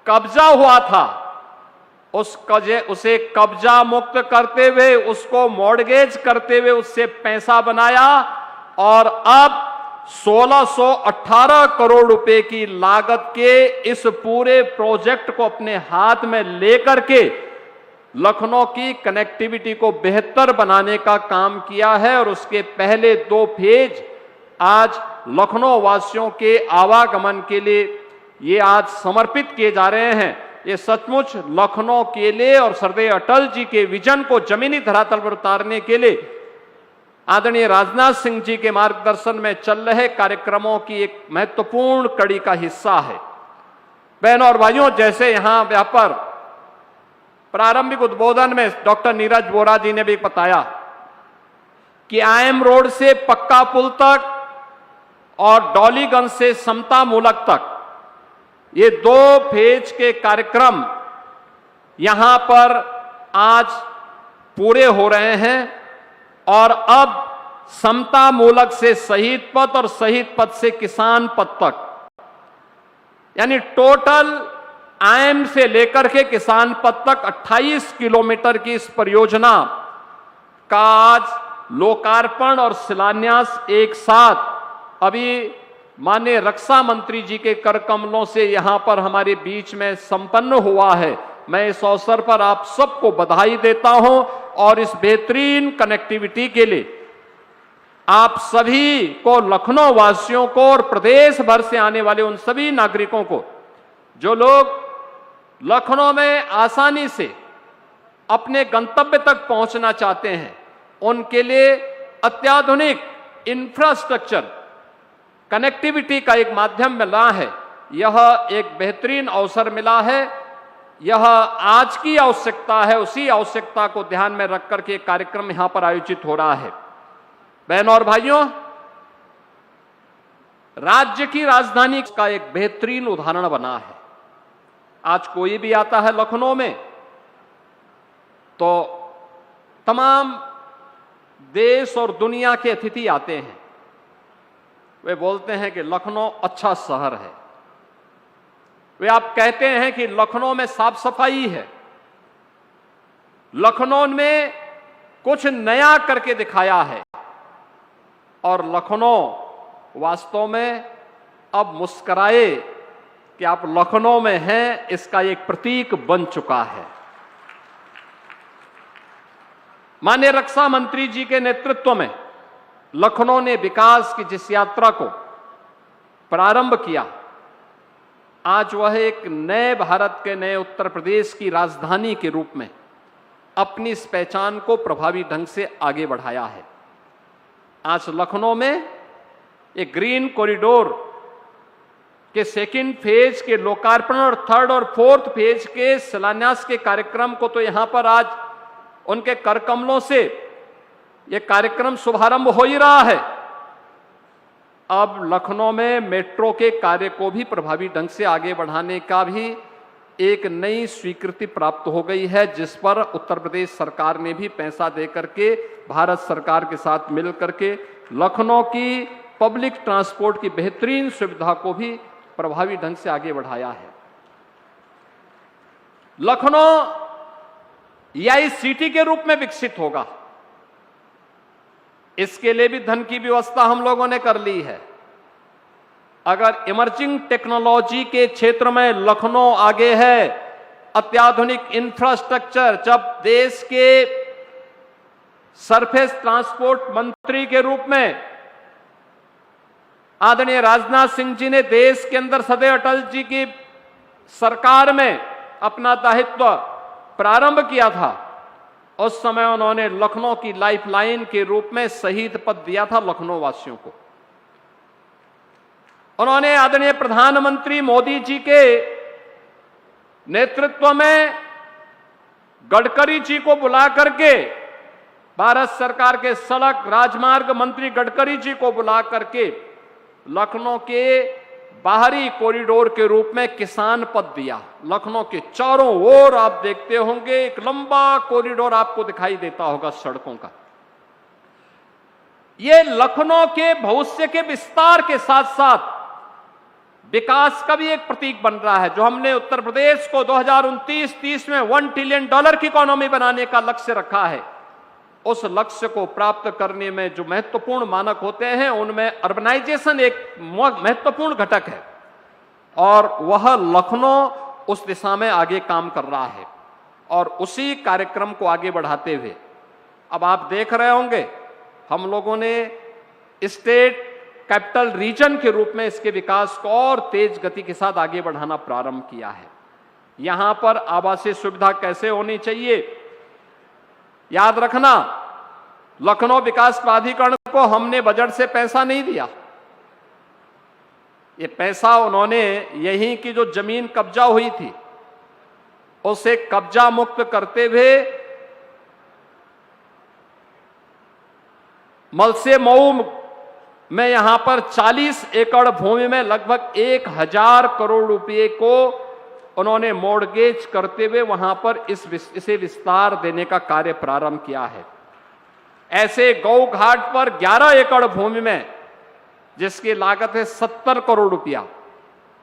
S6: कब्जा हुआ था उसे कब्जा मुक्त करते हुए, उसको मॉर्गेज करते हुए उससे पैसा बनाया और अब 1618 करोड़ रुपए की लागत के इस पूरे प्रोजेक्ट को अपने हाथ में लेकर के लखनऊ की कनेक्टिविटी को बेहतर बनाने का काम किया है। और उसके पहले 2 फेज आज लखनऊ वासियों के आवागमन के लिए ये आज समर्पित किए जा रहे हैं। ये सचमुच लखनऊ के लिए और सरदार अटल जी के विजन को जमीनी धरातल पर उतारने के लिए आदरणीय राजनाथ सिंह जी के मार्गदर्शन में चल रहे कार्यक्रमों की एक महत्वपूर्ण कड़ी का हिस्सा है। बहनों और भाइयों, जैसे यहां पर प्रारंभिक उद्बोधन में डॉक्टर नीरज वोरा जी ने भी बताया कि आईएम रोड से पक्का पुल तक और डॉलीगंज से समता मूलक तक ये 2 फेज के कार्यक्रम यहां पर आज पूरे हो रहे हैं। और अब समता मूलक से शहीद पथ और शहीद पथ से किसान पथ तक, यानी टोटल आईएम से लेकर के किसान पथ तक 28 किलोमीटर की इस परियोजना का आज लोकार्पण और शिलान्यास एक साथ अभी माननीय रक्षा मंत्री जी के कर कमलों से यहां पर हमारे बीच में संपन्न हुआ है। मैं इस अवसर पर आप सबको बधाई देता हूं और इस बेहतरीन कनेक्टिविटी के लिए आप सभी को, लखनऊ वासियों को और प्रदेश भर से आने वाले उन सभी नागरिकों को जो लोग लखनऊ में आसानी से अपने गंतव्य तक पहुंचना चाहते हैं, उनके लिए अत्याधुनिक इंफ्रास्ट्रक्चर कनेक्टिविटी का एक माध्यम मिला है। यह एक बेहतरीन अवसर मिला है। यह आज की आवश्यकता है, उसी आवश्यकता को ध्यान में रख करके कार्यक्रम यहां पर आयोजित हो रहा है। बहनों और भाइयों, राज्य की राजधानी का एक बेहतरीन उदाहरण बना है। आज कोई भी आता है लखनऊ में तो तमाम देश और दुनिया के अतिथि आते हैं, वे बोलते हैं कि लखनऊ अच्छा शहर है। वे आप कहते हैं कि लखनऊ में साफ सफाई है, लखनऊ में कुछ नया करके दिखाया है। और लखनऊ वास्तव में अब मुस्कुराए कि आप लखनऊ में हैं, इसका एक प्रतीक बन चुका है। माननीय रक्षा मंत्री जी के नेतृत्व में लखनऊ ने विकास की जिस यात्रा को प्रारंभ किया, आज वह एक नए भारत के, नए उत्तर प्रदेश की राजधानी के रूप में अपनी इस पहचान को प्रभावी ढंग से आगे बढ़ाया है। आज लखनऊ में एक ग्रीन कॉरिडोर के 2nd फेज के लोकार्पण और 3rd और 4th फेज के शिलान्यास के कार्यक्रम को तो यहां पर आज उनके कर कमलों से यह कार्यक्रम शुभारंभ हो ही रहा है। अब लखनऊ में मेट्रो के कार्य को भी प्रभावी ढंग से आगे बढ़ाने का भी एक नई स्वीकृति प्राप्त हो गई है, जिस पर उत्तर प्रदेश सरकार ने भी पैसा दे करके भारत सरकार के साथ मिल करके लखनऊ की पब्लिक ट्रांसपोर्ट की बेहतरीन सुविधा को भी प्रभावी ढंग से आगे बढ़ाया है। लखनऊ एआई सिटी के रूप में विकसित होगा, इसके लिए भी धन की व्यवस्था हम लोगों ने कर ली है। अगर इमर्जिंग टेक्नोलॉजी के क्षेत्र में लखनऊ आगे है, अत्याधुनिक इंफ्रास्ट्रक्चर, जब देश के सरफेस ट्रांसपोर्ट मंत्री के रूप में आदरणीय राजनाथ सिंह जी ने देश के अंदर सदैव अटल जी की सरकार में अपना दायित्व प्रारंभ किया था, उस समय उन्होंने लखनऊ की लाइफलाइन के रूप में शहीद पद दिया था लखनऊ वासियों को। उन्होंने आदरणीय प्रधानमंत्री मोदी जी के नेतृत्व में गडकरी जी को बुला करके, भारत सरकार के सड़क राजमार्ग मंत्री गडकरी जी को बुला करके लखनऊ के बाहरी कॉरिडोर के रूप में किसान पद दिया। लखनऊ के चारों ओर आप देखते होंगे एक लंबा कॉरिडोर आपको दिखाई देता होगा सड़कों का। ये लखनऊ के भविष्य के विस्तार के साथ साथ विकास का भी एक प्रतीक बन रहा है। जो हमने उत्तर प्रदेश को 2029-30 में $1 ट्रिलियन की इकोनॉमी बनाने का लक्ष्य रखा है, उस लक्ष्य को प्राप्त करने में जो महत्वपूर्ण मानक होते हैं उनमें अर्बनाइजेशन एक महत्वपूर्ण घटक है, और वह लखनऊ उस दिशा में आगे काम कर रहा है। और उसी कार्यक्रम को आगे बढ़ाते हुए अब आप देख रहे होंगे हम लोगों ने स्टेट कैपिटल रीजन के रूप में इसके विकास को और तेज गति के साथ आगे बढ़ाना प्रारंभ किया है। यहां पर आवासीय सुविधा कैसे होनी चाहिए, याद रखना, लखनऊ विकास प्राधिकरण को हमने बजट से पैसा नहीं दिया। ये पैसा उन्होंने यहीं की जो जमीन कब्जा हुई थी उसे कब्जा मुक्त करते हुए मलसे मऊ में यहां पर 40 एकड़ भूमि में लगभग 1000 करोड़ रुपए को उन्होंने मॉर्गेज करते हुए वहां पर इसे विस्तार देने का कार्य प्रारंभ किया है। ऐसे गौ घाट पर 11 एकड़ भूमि में जिसकी लागत है 70 करोड़ रुपया,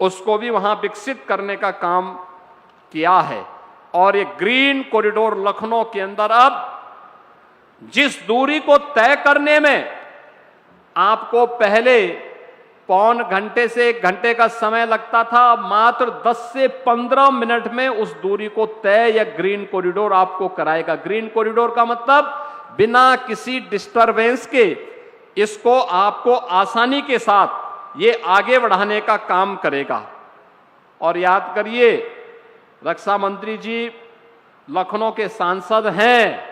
S6: उसको भी वहां विकसित करने का काम किया है। और ये ग्रीन कॉरिडोर लखनऊ के अंदर अब जिस दूरी को तय करने में आपको पहले पौन घंटे से 1 घंटे का समय लगता था, मात्र 10 से 15 मिनट में उस दूरी को तय या ग्रीन कॉरिडोर आपको कराएगा। ग्रीन कॉरिडोर का मतलब बिना किसी डिस्टरबेंस के इसको आपको आसानी के साथ ये आगे बढ़ाने का काम करेगा। और याद करिए, रक्षा मंत्री जी लखनऊ के सांसद हैं,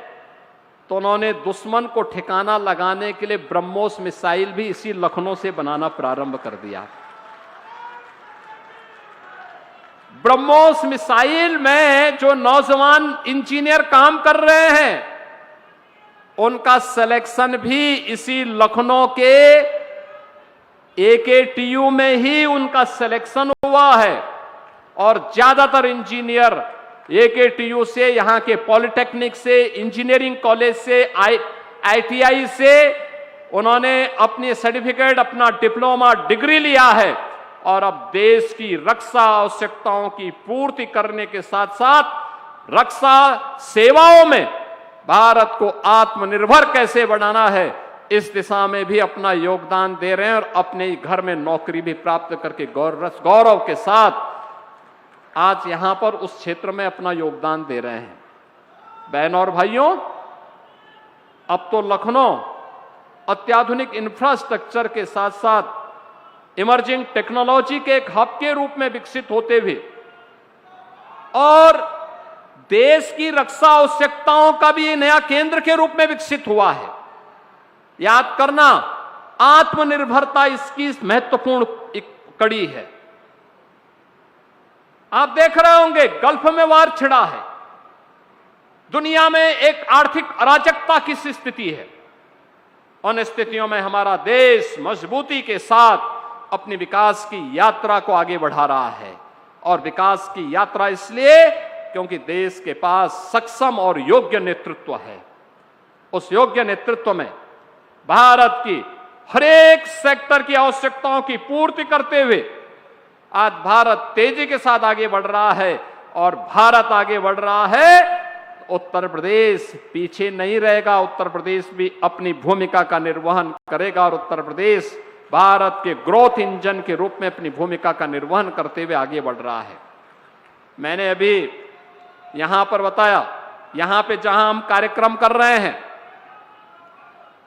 S6: तो उन्होंने दुश्मन को ठिकाना लगाने के लिए ब्रह्मोस मिसाइल भी इसी लखनऊ से बनाना प्रारंभ कर दिया। ब्रह्मोस मिसाइल में जो नौजवान इंजीनियर काम कर रहे हैं उनका सिलेक्शन भी इसी लखनऊ के AKTU में ही उनका सिलेक्शन हुआ है। और ज्यादातर इंजीनियर AKTU से, यहां के पॉलिटेक्निक से, इंजीनियरिंग कॉलेज से, ITI से उन्होंने अपनी सर्टिफिकेट, अपना डिप्लोमा डिग्री लिया है। और अब देश की रक्षा आवश्यकताओं की पूर्ति करने के साथ साथ रक्षा सेवाओं में भारत को आत्मनिर्भर कैसे बनाना है, इस दिशा में भी अपना योगदान दे रहे हैं और अपने घर में नौकरी भी प्राप्त करके गौरव के साथ आज यहां पर उस क्षेत्र में अपना योगदान दे रहे हैं। बहनों और भाइयों, अब तो लखनऊ अत्याधुनिक इंफ्रास्ट्रक्चर के साथ साथ इमर्जिंग टेक्नोलॉजी के एक हब के रूप में विकसित होते हुए और देश की रक्षा आवश्यकताओं का भी नया केंद्र के रूप में विकसित हुआ है। याद करना, आत्मनिर्भरता इसकी महत्वपूर्ण एक कड़ी है। आप देख रहे होंगे गल्फ में वार छिड़ा है, दुनिया में एक आर्थिक अराजकता की स्थिति है। उन स्थितियों में हमारा देश मजबूती के साथ अपनी विकास की यात्रा को आगे बढ़ा रहा है। और विकास की यात्रा इसलिए क्योंकि देश के पास सक्षम और योग्य नेतृत्व है। उस योग्य नेतृत्व में भारत की हर एक सेक्टर की आवश्यकताओं की पूर्ति करते हुए आज भारत तेजी के साथ आगे बढ़ रहा है। और भारत आगे बढ़ रहा है, उत्तर प्रदेश पीछे नहीं रहेगा। उत्तर प्रदेश भी अपनी भूमिका का निर्वहन करेगा और उत्तर प्रदेश भारत के ग्रोथ इंजन के रूप में अपनी भूमिका का निर्वहन करते हुए आगे बढ़ रहा है। मैंने अभी यहां पर बताया, यहां पे जहां हम कार्यक्रम कर रहे हैं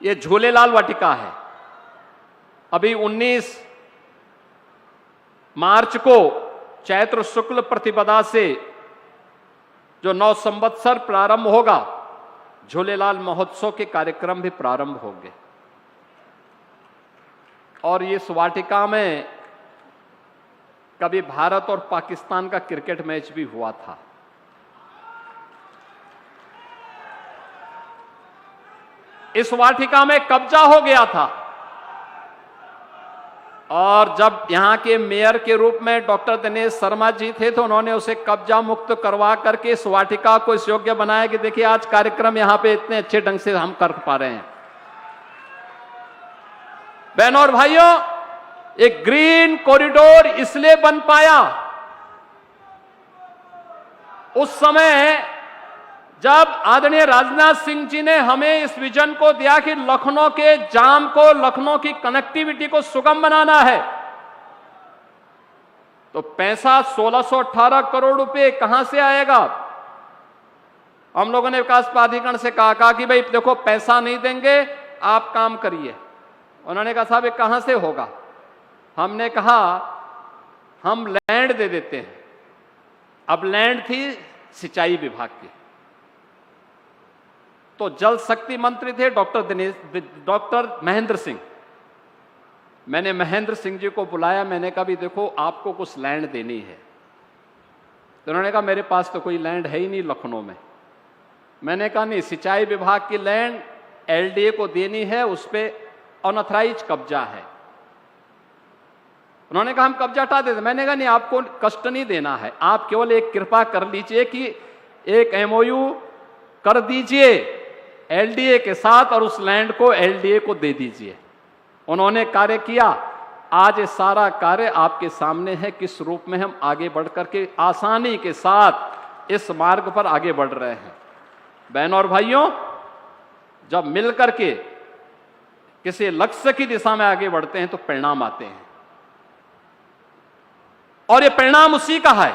S6: ये झूलेलाल वाटिका है। अभी 19 मार्च को चैत्र शुक्ल प्रतिपदा से जो 9 संवत्सर प्रारंभ होगा, झूलेलाल महोत्सव के कार्यक्रम भी प्रारंभ होंगे। और इस वाटिका में कभी भारत और पाकिस्तान का क्रिकेट मैच भी हुआ था। इस वाटिका में कब्जा हो गया था और जब यहां के मेयर के रूप में डॉक्टर दिनेश शर्मा जी थे तो उन्होंने उसे कब्जा मुक्त करवा करके इस वाटिका को इस योग्य बनाया कि देखिए आज कार्यक्रम यहां पे इतने अच्छे ढंग से हम कर पा रहे हैं। बहनों और भाइयों, एक ग्रीन कॉरिडोर इसलिए बन पाया उस समय जब आदरणीय राजनाथ सिंह जी ने हमें इस विजन को दिया कि लखनऊ के जाम को, लखनऊ की कनेक्टिविटी को सुगम बनाना है। तो पैसा 1618 करोड़ रुपए कहां से आएगा? हम लोगों ने विकास प्राधिकरण से कहा कि भाई देखो पैसा नहीं देंगे, आप काम करिए। उन्होंने कहा साहब ये कहां से होगा? हमने कहा हम लैंड दे देते हैं। अब लैंड थी सिंचाई विभाग की, तो जल शक्ति मंत्री थे डॉक्टर महेंद्र सिंह। मैंने महेंद्र सिंह जी को बुलाया, मैंने कहा भी देखो आपको कुछ लैंड देनी है। तो उन्होंने कहा मेरे पास तो कोई लैंड है ही नहीं लखनऊ में। मैंने कहा नहीं, सिंचाई विभाग की लैंड एलडीए को देनी है, उस पर अनऑथराइज कब्जा है। उन्होंने कहा हम कब्जा हटा देते। मैंने कहा नहीं, आपको कष्ट नहीं देना है, आप केवल एक कृपा कर लीजिए कि एक एमओयू कर दीजिए एलडीए के साथ और उस लैंड को एलडीए को दे दीजिए। उन्होंने कार्य किया। आज ये सारा कार्य आपके सामने है, किस रूप में हम आगे बढ़ करके आसानी के साथ इस मार्ग पर आगे बढ़ रहे हैं। बहनों और भाइयों, जब मिलकर के किसी लक्ष्य की दिशा में आगे बढ़ते हैं तो परिणाम आते हैं, और ये परिणाम उसी का है।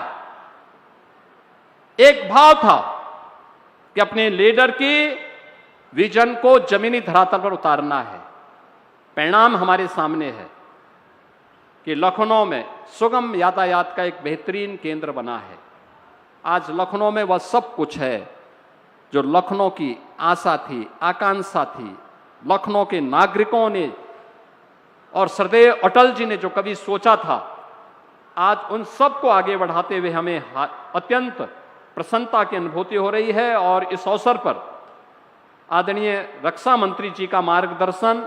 S6: एक भाव था कि अपने लीडर की विजन को जमीनी धरातल पर उतारना है। परिणाम हमारे सामने है कि लखनऊ में सुगम यातायात का एक बेहतरीन केंद्र बना है। आज लखनऊ में वह सब कुछ है जो लखनऊ की आशा थी, आकांक्षा थी, लखनऊ के नागरिकों ने और सरदेव अटल जी ने जो कभी सोचा था। आज उन सब को आगे बढ़ाते हुए हमें अत्यंत प्रसन्नता की अनुभूति हो रही है। और इस अवसर पर आदरणीय रक्षा मंत्री जी का मार्गदर्शन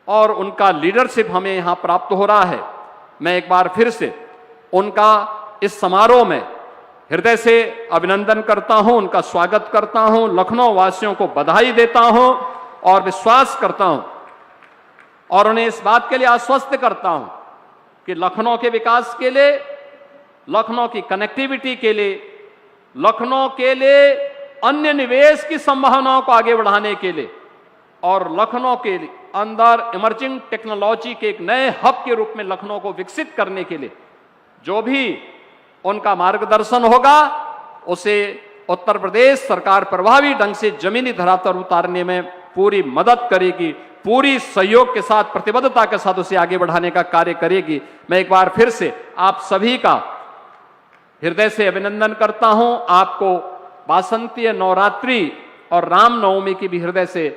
S6: और उनका लीडरशिप हमें यहां प्राप्त हो रहा है। मैं एक बार फिर से उनका इस समारोह में हृदय से अभिनंदन करता हूं, उनका स्वागत करता हूं, लखनऊ वासियों को बधाई देता हूं और विश्वास करता हूं और उन्हें इस बात के लिए आश्वस्त करता हूं कि लखनऊ के विकास के लिए, लखनऊ की कनेक्टिविटी के लिए, लखनऊ के लिए अन्य निवेश की संभावनाओं को आगे बढ़ाने के लिए और लखनऊ के अंदर इमर्जिंग टेक्नोलॉजी के एक नए हब के रूप में लखनऊ को विकसित करने के लिए जो भी उनका मार्गदर्शन होगा, उसे उत्तर प्रदेश सरकार प्रभावी ढंग से जमीनी धरातल उतारने में पूरी मदद करेगी, पूरी सहयोग के साथ, प्रतिबद्धता के साथ उसे आगे बढ़ाने का कार्य करेगी। मैं एक बार फिर से आप सभी का हृदय से अभिनंदन करता हूं। आपको वासंतीय नवरात्रि और रामनवमी की भी हृदय से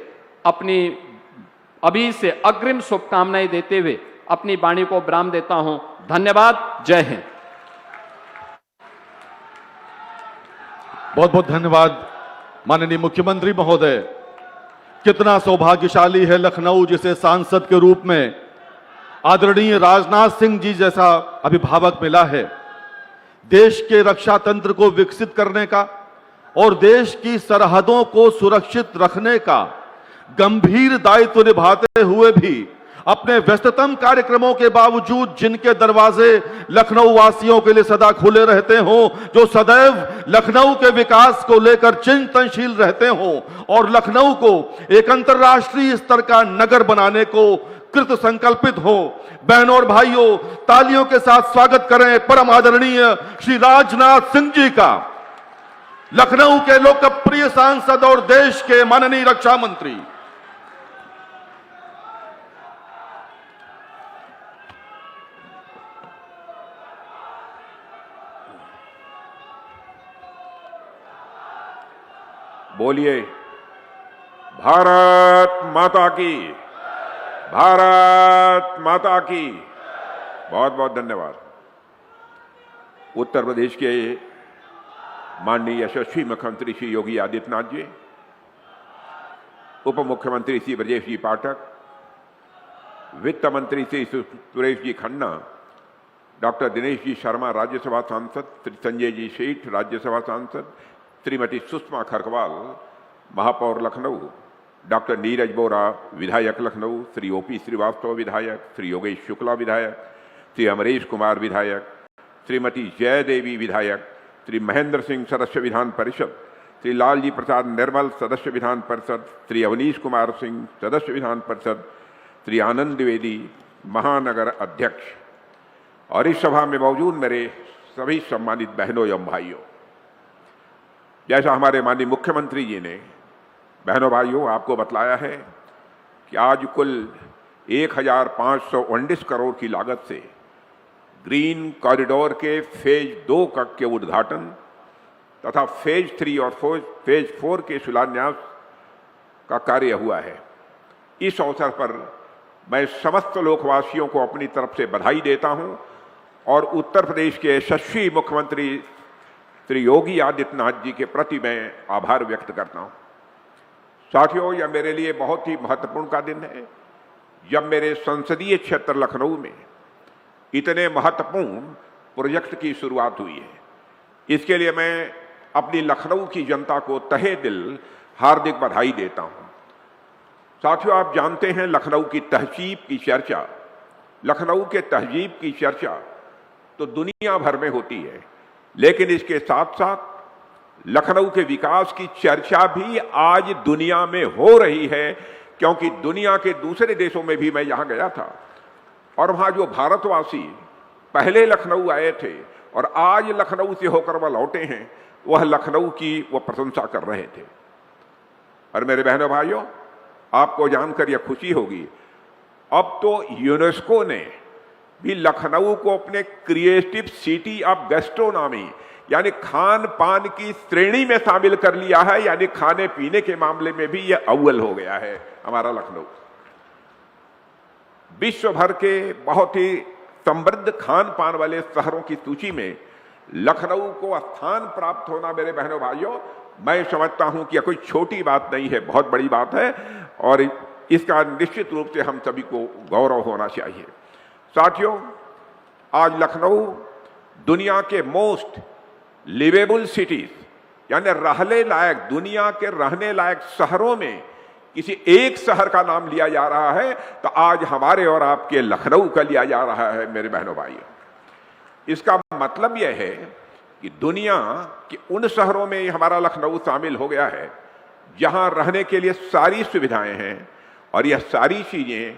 S6: अपनी अभी से अग्रिम शुभकामनाएं देते हुए अपनी वाणी को विराम देता हूं। धन्यवाद। जय हिंद।
S2: बहुत बहुत धन्यवाद माननीय मुख्यमंत्री महोदय। कितना सौभाग्यशाली है लखनऊ, जिसे सांसद के रूप में आदरणीय राजनाथ सिंह जी जैसा अभिभावक मिला है। देश के रक्षा तंत्र को विकसित करने का और देश की सरहदों को सुरक्षित रखने का गंभीर दायित्व निभाते हुए भी अपने व्यस्ततम कार्यक्रमों के बावजूद जिनके दरवाजे लखनऊ वासियों के लिए सदा खुले रहते हों, जो सदैव लखनऊ के विकास को लेकर चिंतनशील रहते हों और लखनऊ को एक अंतर्राष्ट्रीय स्तर का नगर बनाने को कृत संकल्पित हो। बहनों और भाइयों, तालियों के साथ स्वागत करें परम आदरणीय श्री राजनाथ सिंह जी का, लखनऊ के लोकप्रिय सांसद और देश के माननीय रक्षा मंत्री।
S7: बोलिए भारत माता की, भारत माता की। बहुत बहुत धन्यवाद। उत्तर प्रदेश के माननीय यशस्वी मुख्यमंत्री श्री योगी आदित्यनाथ जी, उप मुख्यमंत्री श्री ब्रजेश जी पाठक, वित्त मंत्री श्री सुरेश जी खन्ना, डॉक्टर दिनेश जी शर्मा राज्यसभा सांसद, श्री संजय जी सेठ राज्यसभा सांसद, श्रीमती सुषमा खरकवाल महापौर लखनऊ, डॉक्टर नीरज बोरा विधायक लखनऊ, श्री ओपी श्रीवास्तव विधायक, श्री योगेश शुक्ला विधायक, श्री अमरेश कुमार विधायक, श्रीमती जयदेवी विधायक, श्री महेंद्र सिंह सदस्य विधान परिषद, श्री लालजी प्रसाद निर्मल सदस्य विधान परिषद, श्री अवनीश कुमार सिंह सदस्य विधान परिषद, श्री आनंद द्विवेदी महानगर अध्यक्ष, और इस सभा में मौजूद मेरे सभी सम्मानित बहनों एवं भाइयों, जैसा हमारे माननीय मुख्यमंत्री जी ने बहनों भाइयों आपको बतलाया है कि आज कुल 1519 करोड़ की लागत से ग्रीन कॉरिडोर के फेज 2 के उद्घाटन तथा फेज 3 और फेज 4 के शिलान्यास का कार्य हुआ है। इस अवसर पर मैं समस्त लोकवासियों को अपनी तरफ से बधाई देता हूं और उत्तर प्रदेश के यशस्वी मुख्यमंत्री श्री योगी आदित्यनाथ जी के प्रति मैं आभार व्यक्त करता हूं। साथियों, यह मेरे लिए बहुत ही महत्वपूर्ण का दिन है जब मेरे संसदीय क्षेत्र लखनऊ में इतने महत्वपूर्ण प्रोजेक्ट की शुरुआत हुई है। इसके लिए मैं अपनी लखनऊ की जनता को तहे दिल हार्दिक बधाई देता हूं। साथियों, आप जानते हैं लखनऊ की तहजीब की चर्चा, लखनऊ के तहजीब की चर्चा तो दुनिया भर में होती है, लेकिन इसके साथ साथ लखनऊ के विकास की चर्चा भी आज दुनिया में हो रही है, क्योंकि दुनिया के दूसरे देशों में भी मैं यहां गया था और वहां जो भारतवासी पहले लखनऊ आए थे और आज लखनऊ से होकर वह लौटे हैं, वह लखनऊ की वो प्रशंसा कर रहे थे। और मेरे बहनों भाइयों, आपको जानकर यह खुशी होगी, अब तो यूनेस्को ने भी लखनऊ को अपने क्रिएटिव सिटी ऑफ गैस्ट्रोनॉमी यानी खान पान की श्रेणी में शामिल कर लिया है। यानी खाने पीने के मामले में भी यह अव्वल हो गया है हमारा लखनऊ। विश्व भर के बहुत ही समृद्ध खान पान वाले शहरों की सूची में लखनऊ को स्थान प्राप्त होना, मेरे बहनों भाइयों, मैं समझता हूं कि यह कोई छोटी बात नहीं है, बहुत बड़ी बात है और इसका निश्चित रूप से हम सभी को गौरव होना चाहिए। साथियों, आज लखनऊ दुनिया के मोस्ट लिवेबल सिटीज यानी रहने लायक, दुनिया के रहने लायक शहरों में किसी एक शहर का नाम लिया जा रहा है तो आज हमारे और आपके लखनऊ का लिया जा रहा है, मेरे बहनों भाइयों। इसका मतलब यह है कि दुनिया के उन शहरों में हमारा लखनऊ शामिल हो गया है जहां रहने के लिए सारी सुविधाएं हैं और यह सारी चीजें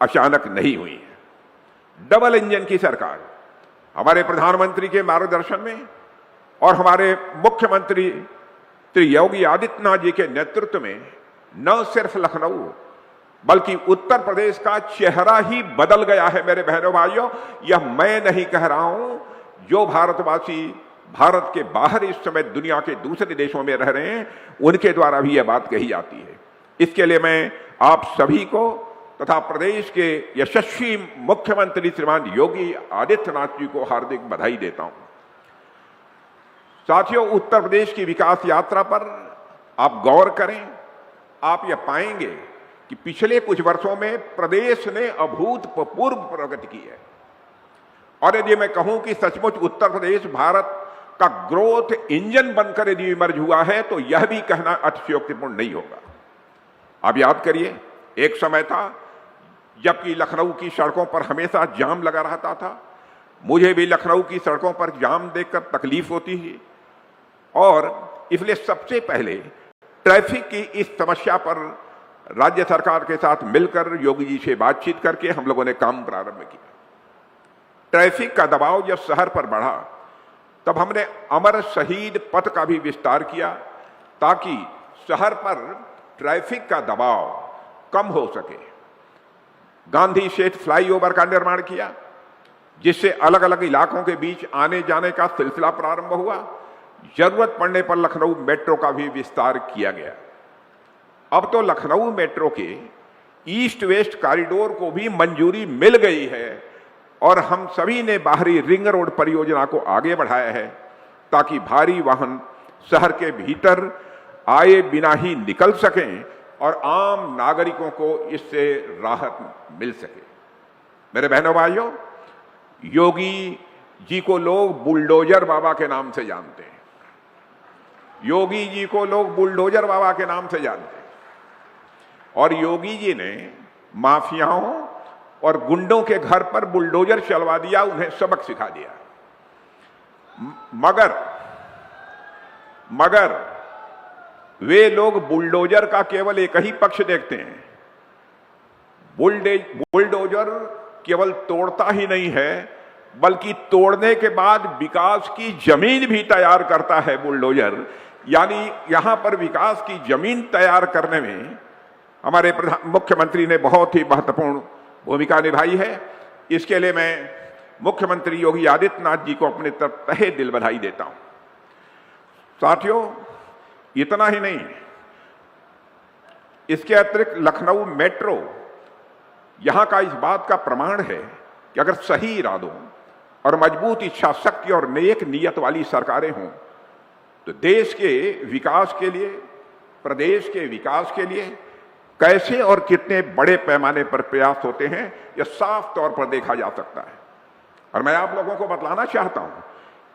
S7: अचानक नहीं हुई हैं। डबल इंजन की सरकार हमारे प्रधानमंत्री के मार्गदर्शन में और हमारे मुख्यमंत्री श्री योगी आदित्यनाथ जी के नेतृत्व में न सिर्फ लखनऊ बल्कि उत्तर प्रदेश का चेहरा ही बदल गया है, मेरे बहनों भाइयों। यह मैं नहीं कह रहा हूं, जो भारतवासी भारत के बाहर इस समय दुनिया के दूसरे देशों में रह रहे हैं उनके द्वारा भी यह बात कही जाती है। इसके लिए मैं आप सभी को तथा प्रदेश के यशस्वी मुख्यमंत्री श्रीमान योगी आदित्यनाथ जी को हार्दिक बधाई देता हूं। साथियों, उत्तर प्रदेश की विकास यात्रा पर आप गौर करें, आप यह पाएंगे कि पिछले कुछ वर्षों में प्रदेश ने अभूतपूर्व प्रगति की है। और यदि मैं कहूं कि सचमुच उत्तर प्रदेश भारत का ग्रोथ इंजन बनकर यदि इमर्ज हुआ है तो यह भी कहना अतिशयोक्तिपूर्ण नहीं होगा। आप याद करिए, एक समय था जबकि लखनऊ की सड़कों पर हमेशा जाम लगा रहता था। मुझे भी लखनऊ की सड़कों पर जाम देखकर तकलीफ होती है और इसलिए सबसे पहले ट्रैफिक की इस समस्या पर राज्य सरकार के साथ मिलकर योगी जी से बातचीत करके हम लोगों ने काम प्रारंभ किया। ट्रैफिक का दबाव जब शहर पर बढ़ा तब हमने अमर शहीद पथ का भी विस्तार किया ताकि शहर पर ट्रैफिक का दबाव कम हो सके। गांधी सेतु फ्लाईओवर का निर्माण किया जिससे अलग अलग इलाकों के बीच आने जाने का सिलसिला प्रारंभ हुआ। जरूरत पड़ने पर लखनऊ मेट्रो का भी विस्तार किया गया। अब तो लखनऊ मेट्रो के ईस्ट वेस्ट कॉरिडोर को भी मंजूरी मिल गई है और हम सभी ने बाहरी रिंग रोड परियोजना को आगे बढ़ाया है ताकि भारी वाहन शहर के भीतर आए बिना ही निकल सकें और आम नागरिकों को इससे राहत मिल सके। मेरे बहनों भाइयों, योगी जी को लोग बुलडोजर बाबा के नाम से जानते हैं। योगी जी को लोग बुलडोजर बाबा के नाम से जानते हैं और योगी जी ने माफियाओं और गुंडों के घर पर बुलडोजर चलवा दिया, उन्हें सबक सिखा दिया। मगर वे लोग बुलडोजर का केवल एक ही पक्ष देखते हैं। बुलडोजर केवल तोड़ता ही नहीं है बल्कि तोड़ने के बाद विकास की जमीन भी तैयार करता है बुलडोजर। यानी यहां पर विकास की जमीन तैयार करने में हमारे मुख्यमंत्री ने बहुत ही महत्वपूर्ण भूमिका निभाई है। इसके लिए मैं मुख्यमंत्री योगी आदित्यनाथ जी को अपने तरफ तहे दिल बधाई देता हूं। साथियों, इतना ही नहीं, इसके अतिरिक्त लखनऊ मेट्रो यहां का इस बात का प्रमाण है कि अगर सही इरादों और मजबूत इच्छा शक्ति और नेक नीयत वाली सरकारें हों तो देश के विकास के लिए, प्रदेश के विकास के लिए कैसे और कितने बड़े पैमाने पर प्रयास होते हैं यह साफ तौर पर देखा जा सकता है। और मैं आप लोगों को बतलाना चाहता हूं,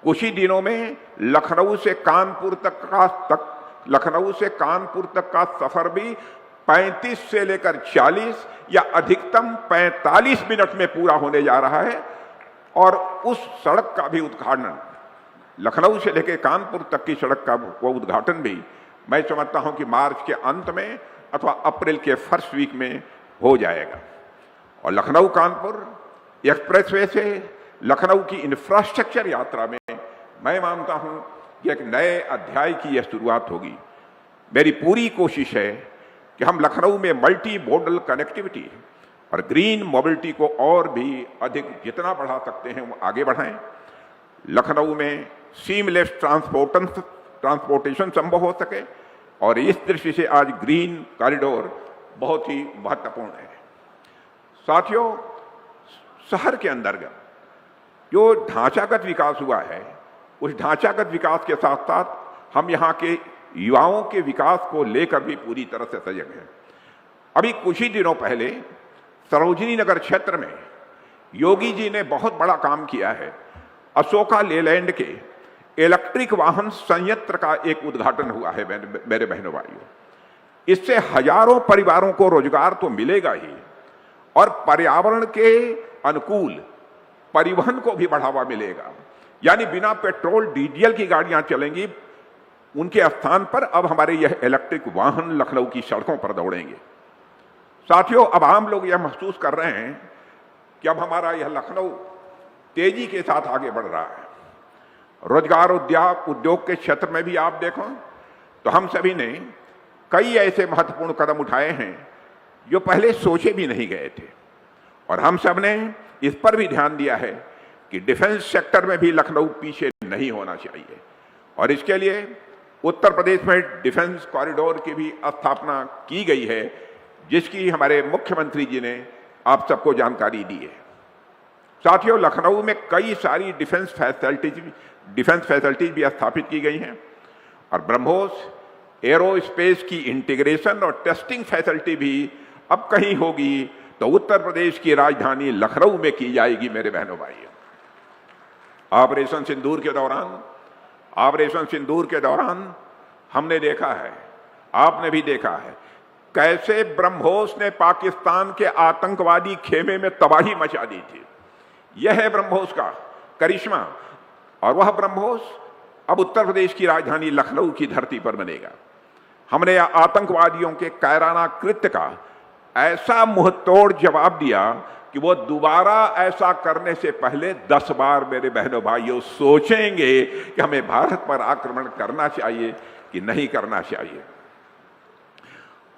S7: कुछ ही दिनों में लखनऊ से कानपुर तक का सफर भी 35 से लेकर 40 या अधिकतम 45 मिनट में पूरा होने जा रहा है और उस सड़क का भी उद्घाटन, लखनऊ से लेकर कानपुर तक की सड़क का वो उद्घाटन भी मैं समझता हूं कि मार्च के अंत में अथवा अप्रैल के फर्स्ट वीक में हो जाएगा। और लखनऊ कानपुर एक्सप्रेसवे से लखनऊ की इंफ्रास्ट्रक्चर यात्रा में मैं मानता हूं कि एक नए अध्याय की यह शुरुआत होगी। मेरी पूरी कोशिश है कि हम लखनऊ में मल्टी मॉडल कनेक्टिविटी और ग्रीन मोबिलिटी को और भी अधिक जितना बढ़ा सकते हैं वो आगे बढ़ाएं। लखनऊ में सीमलेस ट्रांसपोर्टेशन संभव हो सके और इस दृष्टि से आज ग्रीन कॉरिडोर बहुत ही महत्वपूर्ण है। साथियों, शहर के अंतर्गत जो ढांचागत विकास हुआ है उस ढांचागत विकास के साथ साथ हम यहाँ के युवाओं के विकास को लेकर भी पूरी तरह से सजग हैं। अभी कुछ ही दिनों पहले सरोजनी नगर क्षेत्र में योगी जी ने बहुत बड़ा काम किया है। अशोका लेलैंड के इलेक्ट्रिक वाहन संयंत्र का एक उद्घाटन हुआ है मेरे बहनों भाइयों। इससे हजारों परिवारों को रोजगार तो मिलेगा ही और पर्यावरण के अनुकूल परिवहन को भी बढ़ावा मिलेगा। यानी बिना पेट्रोल डीजल की गाड़ियां चलेंगी, उनके स्थान पर अब हमारे यह इलेक्ट्रिक वाहन लखनऊ की सड़कों पर दौड़ेंगे। साथियों, अब आम लोग यह महसूस कर रहे हैं कि अब हमारा यह लखनऊ तेजी के साथ आगे बढ़ रहा है। रोजगार उद्योग के क्षेत्र में भी आप देखो तो हम सभी ने कई ऐसे महत्वपूर्ण कदम उठाए हैं जो पहले सोचे भी नहीं गए थे और हम सब ने इस पर भी ध्यान दिया है कि डिफेंस सेक्टर में भी लखनऊ पीछे नहीं होना चाहिए और इसके लिए उत्तर प्रदेश में डिफेंस कॉरिडोर की भी स्थापना की गई है, जिसकी हमारे मुख्यमंत्री जी ने आप सबको जानकारी दी है। साथियों, लखनऊ में कई सारी डिफेंस फैसिलिटीज भी स्थापित की गई हैं और ब्रह्मोस एरोस्पेस की इंटीग्रेशन और टेस्टिंग फैसिलिटी भी अब कहीं होगी तो उत्तर प्रदेश की राजधानी लखनऊ में की जाएगी। मेरे बहनों भाइयों, ऑपरेशन सिंदूर के दौरान हमने देखा है, आपने भी देखा है, कैसे ब्रह्मोस ने पाकिस्तान के आतंकवादी खेमे में तबाही मचा दी थी। यह है ब्रह्मोस का करिश्मा और वह ब्रह्मोस अब उत्तर प्रदेश की राजधानी लखनऊ की धरती पर बनेगा। हमने आतंकवादियों के कायराना कृत्य का ऐसा मुंहतोड़ जवाब दिया कि वो दोबारा ऐसा करने से पहले 10 बार मेरे बहनों भाइयों सोचेंगे कि हमें भारत पर आक्रमण करना चाहिए कि नहीं करना चाहिए।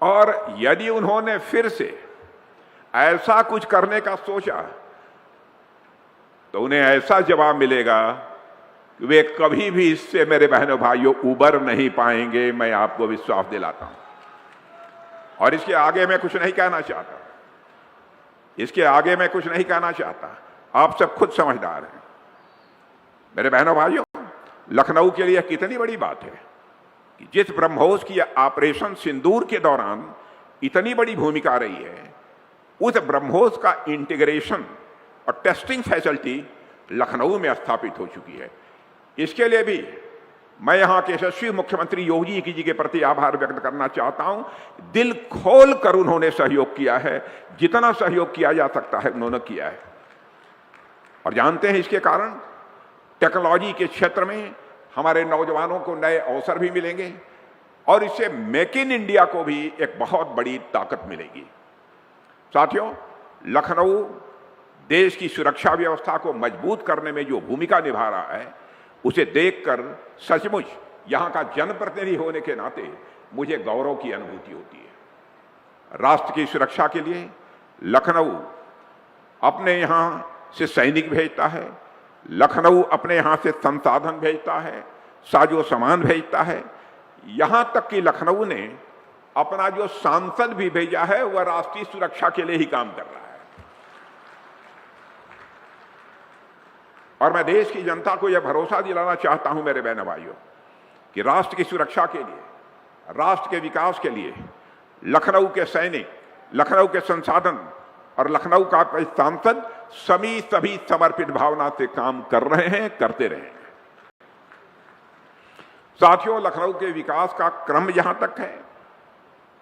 S7: और यदि उन्होंने फिर से ऐसा कुछ करने का सोचा तो उन्हें ऐसा जवाब मिलेगा कि वे कभी भी इससे मेरे बहनों भाइयों उबर नहीं पाएंगे, मैं आपको विश्वास दिलाता हूं। और इसके आगे मैं कुछ नहीं कहना चाहता, इसके आगे मैं कुछ नहीं कहना चाहता। आप सब खुद समझदार हैं मेरे बहनों भाइयों। लखनऊ के लिए कितनी बड़ी बात है कि जिस ब्रह्मोस की ऑपरेशन सिंदूर के दौरान इतनी बड़ी भूमिका रही है, उस ब्रह्मोस का इंटीग्रेशन और टेस्टिंग फैसिलिटी लखनऊ में स्थापित हो चुकी है। इसके लिए भी मैं यहां के यशस्वी मुख्यमंत्री योगी जी के प्रति आभार व्यक्त करना चाहता हूं। दिल खोल कर उन्होंने सहयोग किया है, जितना सहयोग किया जा सकता है उन्होंने किया है। और जानते हैं इसके कारण टेक्नोलॉजी के क्षेत्र में हमारे नौजवानों को नए अवसर भी मिलेंगे और इससे मेक इन इंडिया को भी एक बहुत बड़ी ताकत मिलेगी। साथियों, लखनऊ देश की सुरक्षा व्यवस्था को मजबूत करने में जो भूमिका निभा रहा है, उसे देखकर सचमुच यहां का जनप्रतिनिधि होने के नाते मुझे गौरव की अनुभूति होती है। राष्ट्र की सुरक्षा के लिए लखनऊ अपने यहां से सैनिक भेजता है, लखनऊ अपने यहां से संसाधन भेजता है, साजो सामान भेजता है। यहां तक कि लखनऊ ने अपना जो सांसद भी भेजा है वह राष्ट्रीय सुरक्षा के लिए ही काम कर रहा है। और मैं देश की जनता को यह भरोसा दिलाना चाहता हूं मेरे बहनों भाइयों कि राष्ट्र की सुरक्षा के लिए, राष्ट्र के विकास के लिए लखनऊ के सैनिक, लखनऊ के संसाधन और लखनऊ का सांसद सभी समर्पित भावना से काम कर रहे हैं, करते रहे हैं। साथियों, लखनऊ के विकास का क्रम जहां तक है,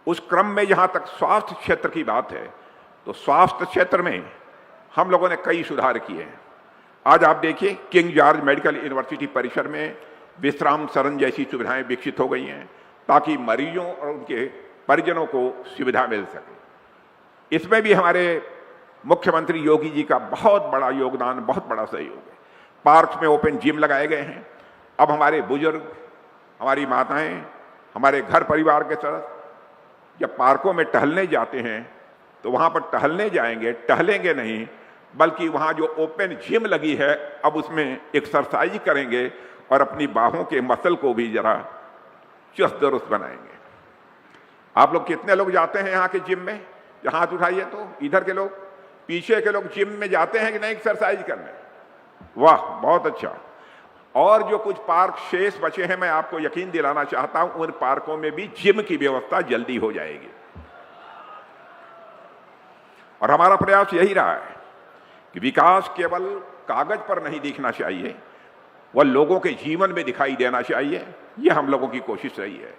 S7: उस क्रम में जहां तक स्वास्थ्य क्षेत्र की बात है, तो स्वास्थ्य क्षेत्र में हम लोगों ने कई सुधार किए हैं। आज आप देखिए, किंग जॉर्ज मेडिकल यूनिवर्सिटी परिसर में विश्राम सदन जैसी सुविधाएं विकसित हो गई हैं ताकि मरीजों और उनके परिजनों को सुविधा मिल सके। इसमें भी हमारे मुख्यमंत्री योगी जी का बहुत बड़ा योगदान, बहुत बड़ा सहयोग है। पार्क में ओपन जिम लगाए गए हैं। अब हमारे बुजुर्ग, हमारी माताएं, हमारे घर परिवार के सदस्य जब पार्कों में टहलने जाते हैं तो वहां पर टहलने जाएंगे, टहलेंगे नहीं, बल्कि वहां जो ओपन जिम लगी है अब उसमें एक्सरसाइज करेंगे और अपनी बाहों के मसल को भी जरा चुस्त दुरुस्त बनाएंगे। आप लोग कितने लोग जाते हैं यहाँ के जिम में? हाथ उठाइए तो। इधर के लोग, पीछे के लोग जिम में जाते हैं कि नहीं एक्सरसाइज करने? वाह, बहुत अच्छा। और जो कुछ पार्क शेष बचे हैं, मैं आपको यकीन दिलाना चाहता हूं उन पार्कों में भी जिम की व्यवस्था जल्दी हो जाएगी। और हमारा प्रयास यही रहा है कि विकास केवल कागज पर नहीं दिखना चाहिए, वह लोगों के जीवन में दिखाई देना चाहिए। यह हम लोगों की कोशिश रही है।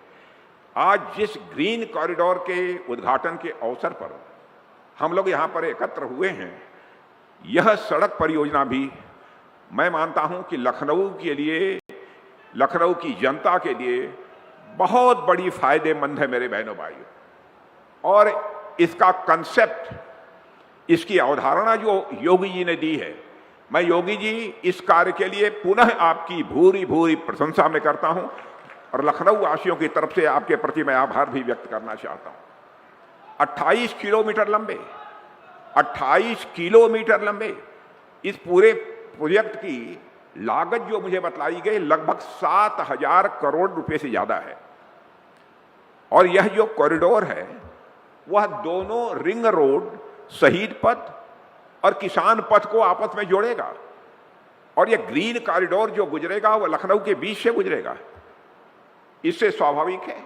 S7: आज जिस ग्रीन कॉरिडोर के उद्घाटन के अवसर पर हम लोग यहां पर एकत्र हुए हैं, यह सड़क परियोजना भी मैं मानता हूं कि लखनऊ के लिए, लखनऊ की जनता के लिए बहुत बड़ी फायदेमंद है मेरे बहनों भाइयों। और इसका कंसेप्ट, इसकी अवधारणा जो योगी जी ने दी है, मैं योगी जी इस कार्य के लिए पुनः आपकी भूरी भूरी प्रशंसा में करता हूं और लखनऊ वासियों की तरफ से आपके प्रति मैं आभार भी व्यक्त करना चाहता हूं। 28 किलोमीटर लंबे, 28 किलोमीटर लंबे इस पूरे प्रोजेक्ट की लागत जो मुझे बतलाई गई लगभग 7,000 करोड़ रुपए से ज्यादा है। और यह जो कॉरिडोर है वह दोनों रिंग रोड, शहीद पथ और किसान पथ को आपस में जोड़ेगा। और यह ग्रीन कॉरिडोर जो गुजरेगा वह लखनऊ के बीच से गुजरेगा। इससे स्वाभाविक है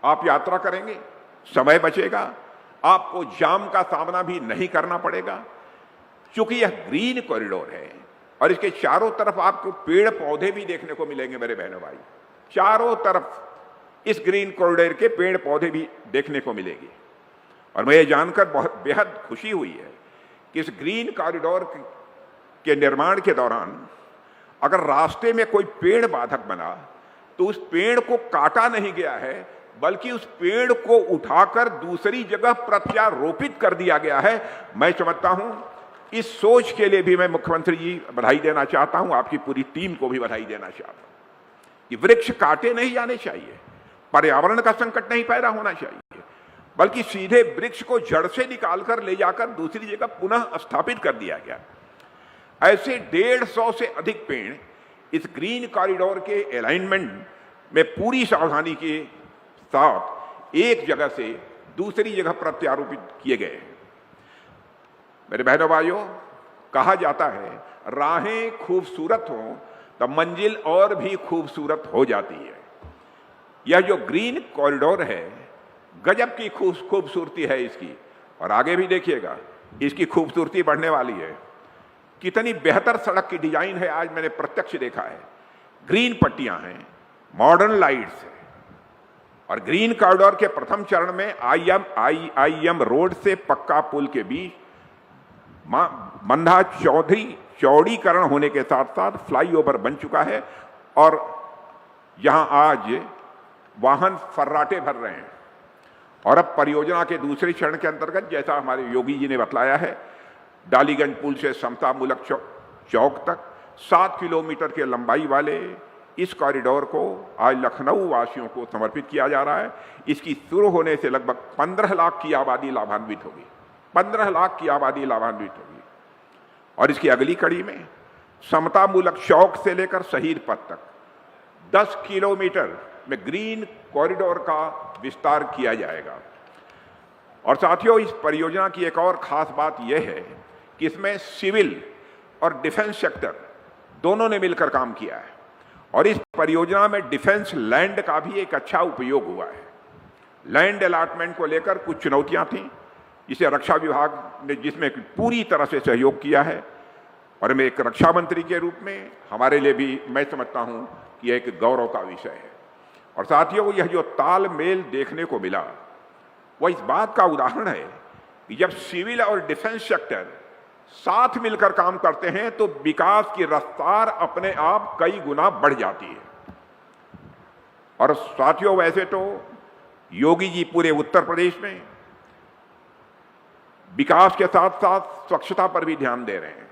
S7: आप यात्रा करेंगे, समय बचेगा, आपको जाम का सामना भी नहीं करना पड़ेगा। क्योंकि यह ग्रीन कॉरिडोर है और इसके चारों तरफ आपको पेड़ पौधे भी देखने को मिलेंगे मेरे बहनों भाई। चारों तरफ इस ग्रीन कॉरिडोर के पेड़ पौधे भी देखने को मिलेंगे। और मुझे जानकर बहुत बेहद खुशी हुई है कि इस ग्रीन कॉरिडोर के निर्माण के दौरान अगर रास्ते में कोई पेड़ बाधक बना तो उस पेड़ को काटा नहीं गया है, बल्कि उस पेड़ को उठाकर दूसरी जगह प्रत्यारोपित कर दिया गया है। मैं समझता हूं इस सोच के लिए भी मैं मुख्यमंत्री जी बधाई देना चाहता हूं, आपकी पूरी टीम को भी बधाई देना चाहता हूं कि वृक्ष काटे नहीं जाने चाहिए, पर्यावरण का संकट नहीं पैदा होना चाहिए, बल्कि सीधे वृक्ष को जड़ से निकालकर ले जाकर दूसरी जगह पुनः स्थापित कर दिया गया। ऐसे 150 से अधिक पेड़ इस ग्रीन कॉरिडोर के अलाइनमेंट में पूरी सावधानी के साथ एक जगह से दूसरी जगह प्रत्यारोपित किए गए हैं। मेरे बहनों भाइयों, कहा जाता है राहें खूबसूरत हों तो मंजिल और भी खूबसूरत हो जाती है। यह जो ग्रीन कॉरिडोर है गजब की खूबसूरती है इसकी, और आगे भी देखिएगा इसकी खूबसूरती बढ़ने वाली है। कितनी बेहतर सड़क की डिजाइन है, आज मैंने प्रत्यक्ष देखा है। ग्रीन पट्टियां हैं, मॉडर्न लाइट्स है, और ग्रीन कॉरिडोर के प्रथम चरण में आईएम रोड से पक्का पुल के बीच मंधा चौड़ीकरण होने के साथ साथ फ्लाईओवर बन चुका है, और यहां आज वाहन फर्राटे भर रहे हैं। और अब परियोजना के दूसरे चरण के अंतर्गत, जैसा हमारे योगी जी ने बतलाया है, डालीगंज पुल से समतामूलक चौक तक 7 किलोमीटर के लंबाई वाले इस कॉरिडोर को आज लखनऊ वासियों को समर्पित किया जा रहा है। इसकी शुरू होने से लगभग 15 लाख की आबादी लाभान्वित होगी, 15 लाख की आबादी लाभान्वित होगी। और इसकी अगली कड़ी में समतामूलक चौक से लेकर शहीद पथ तक 10 किलोमीटर में ग्रीन कॉरिडोर का विस्तार किया जाएगा। और साथियों, इस परियोजना की एक और खास बात यह है कि इसमें सिविल और डिफेंस सेक्टर दोनों ने मिलकर काम किया है, और इस परियोजना में डिफेंस लैंड का भी एक अच्छा उपयोग हुआ है। लैंड अलॉटमेंट को लेकर कुछ चुनौतियां थीं, जिसे रक्षा विभाग ने जिसमें पूरी तरह से सहयोग किया है, और मैं एक रक्षा मंत्री के रूप में हमारे लिए भी मैं समझता हूं कि यह एक गौरव का विषय है। और साथियों, यह जो तालमेल देखने को मिला वह इस बात का उदाहरण है कि जब सिविल और डिफेंस सेक्टर साथ मिलकर काम करते हैं तो विकास की रफ्तार अपने आप कई गुना बढ़ जाती है। और साथियों, वैसे तो योगी जी पूरे उत्तर प्रदेश में विकास के साथ साथ स्वच्छता पर भी ध्यान दे रहे हैं,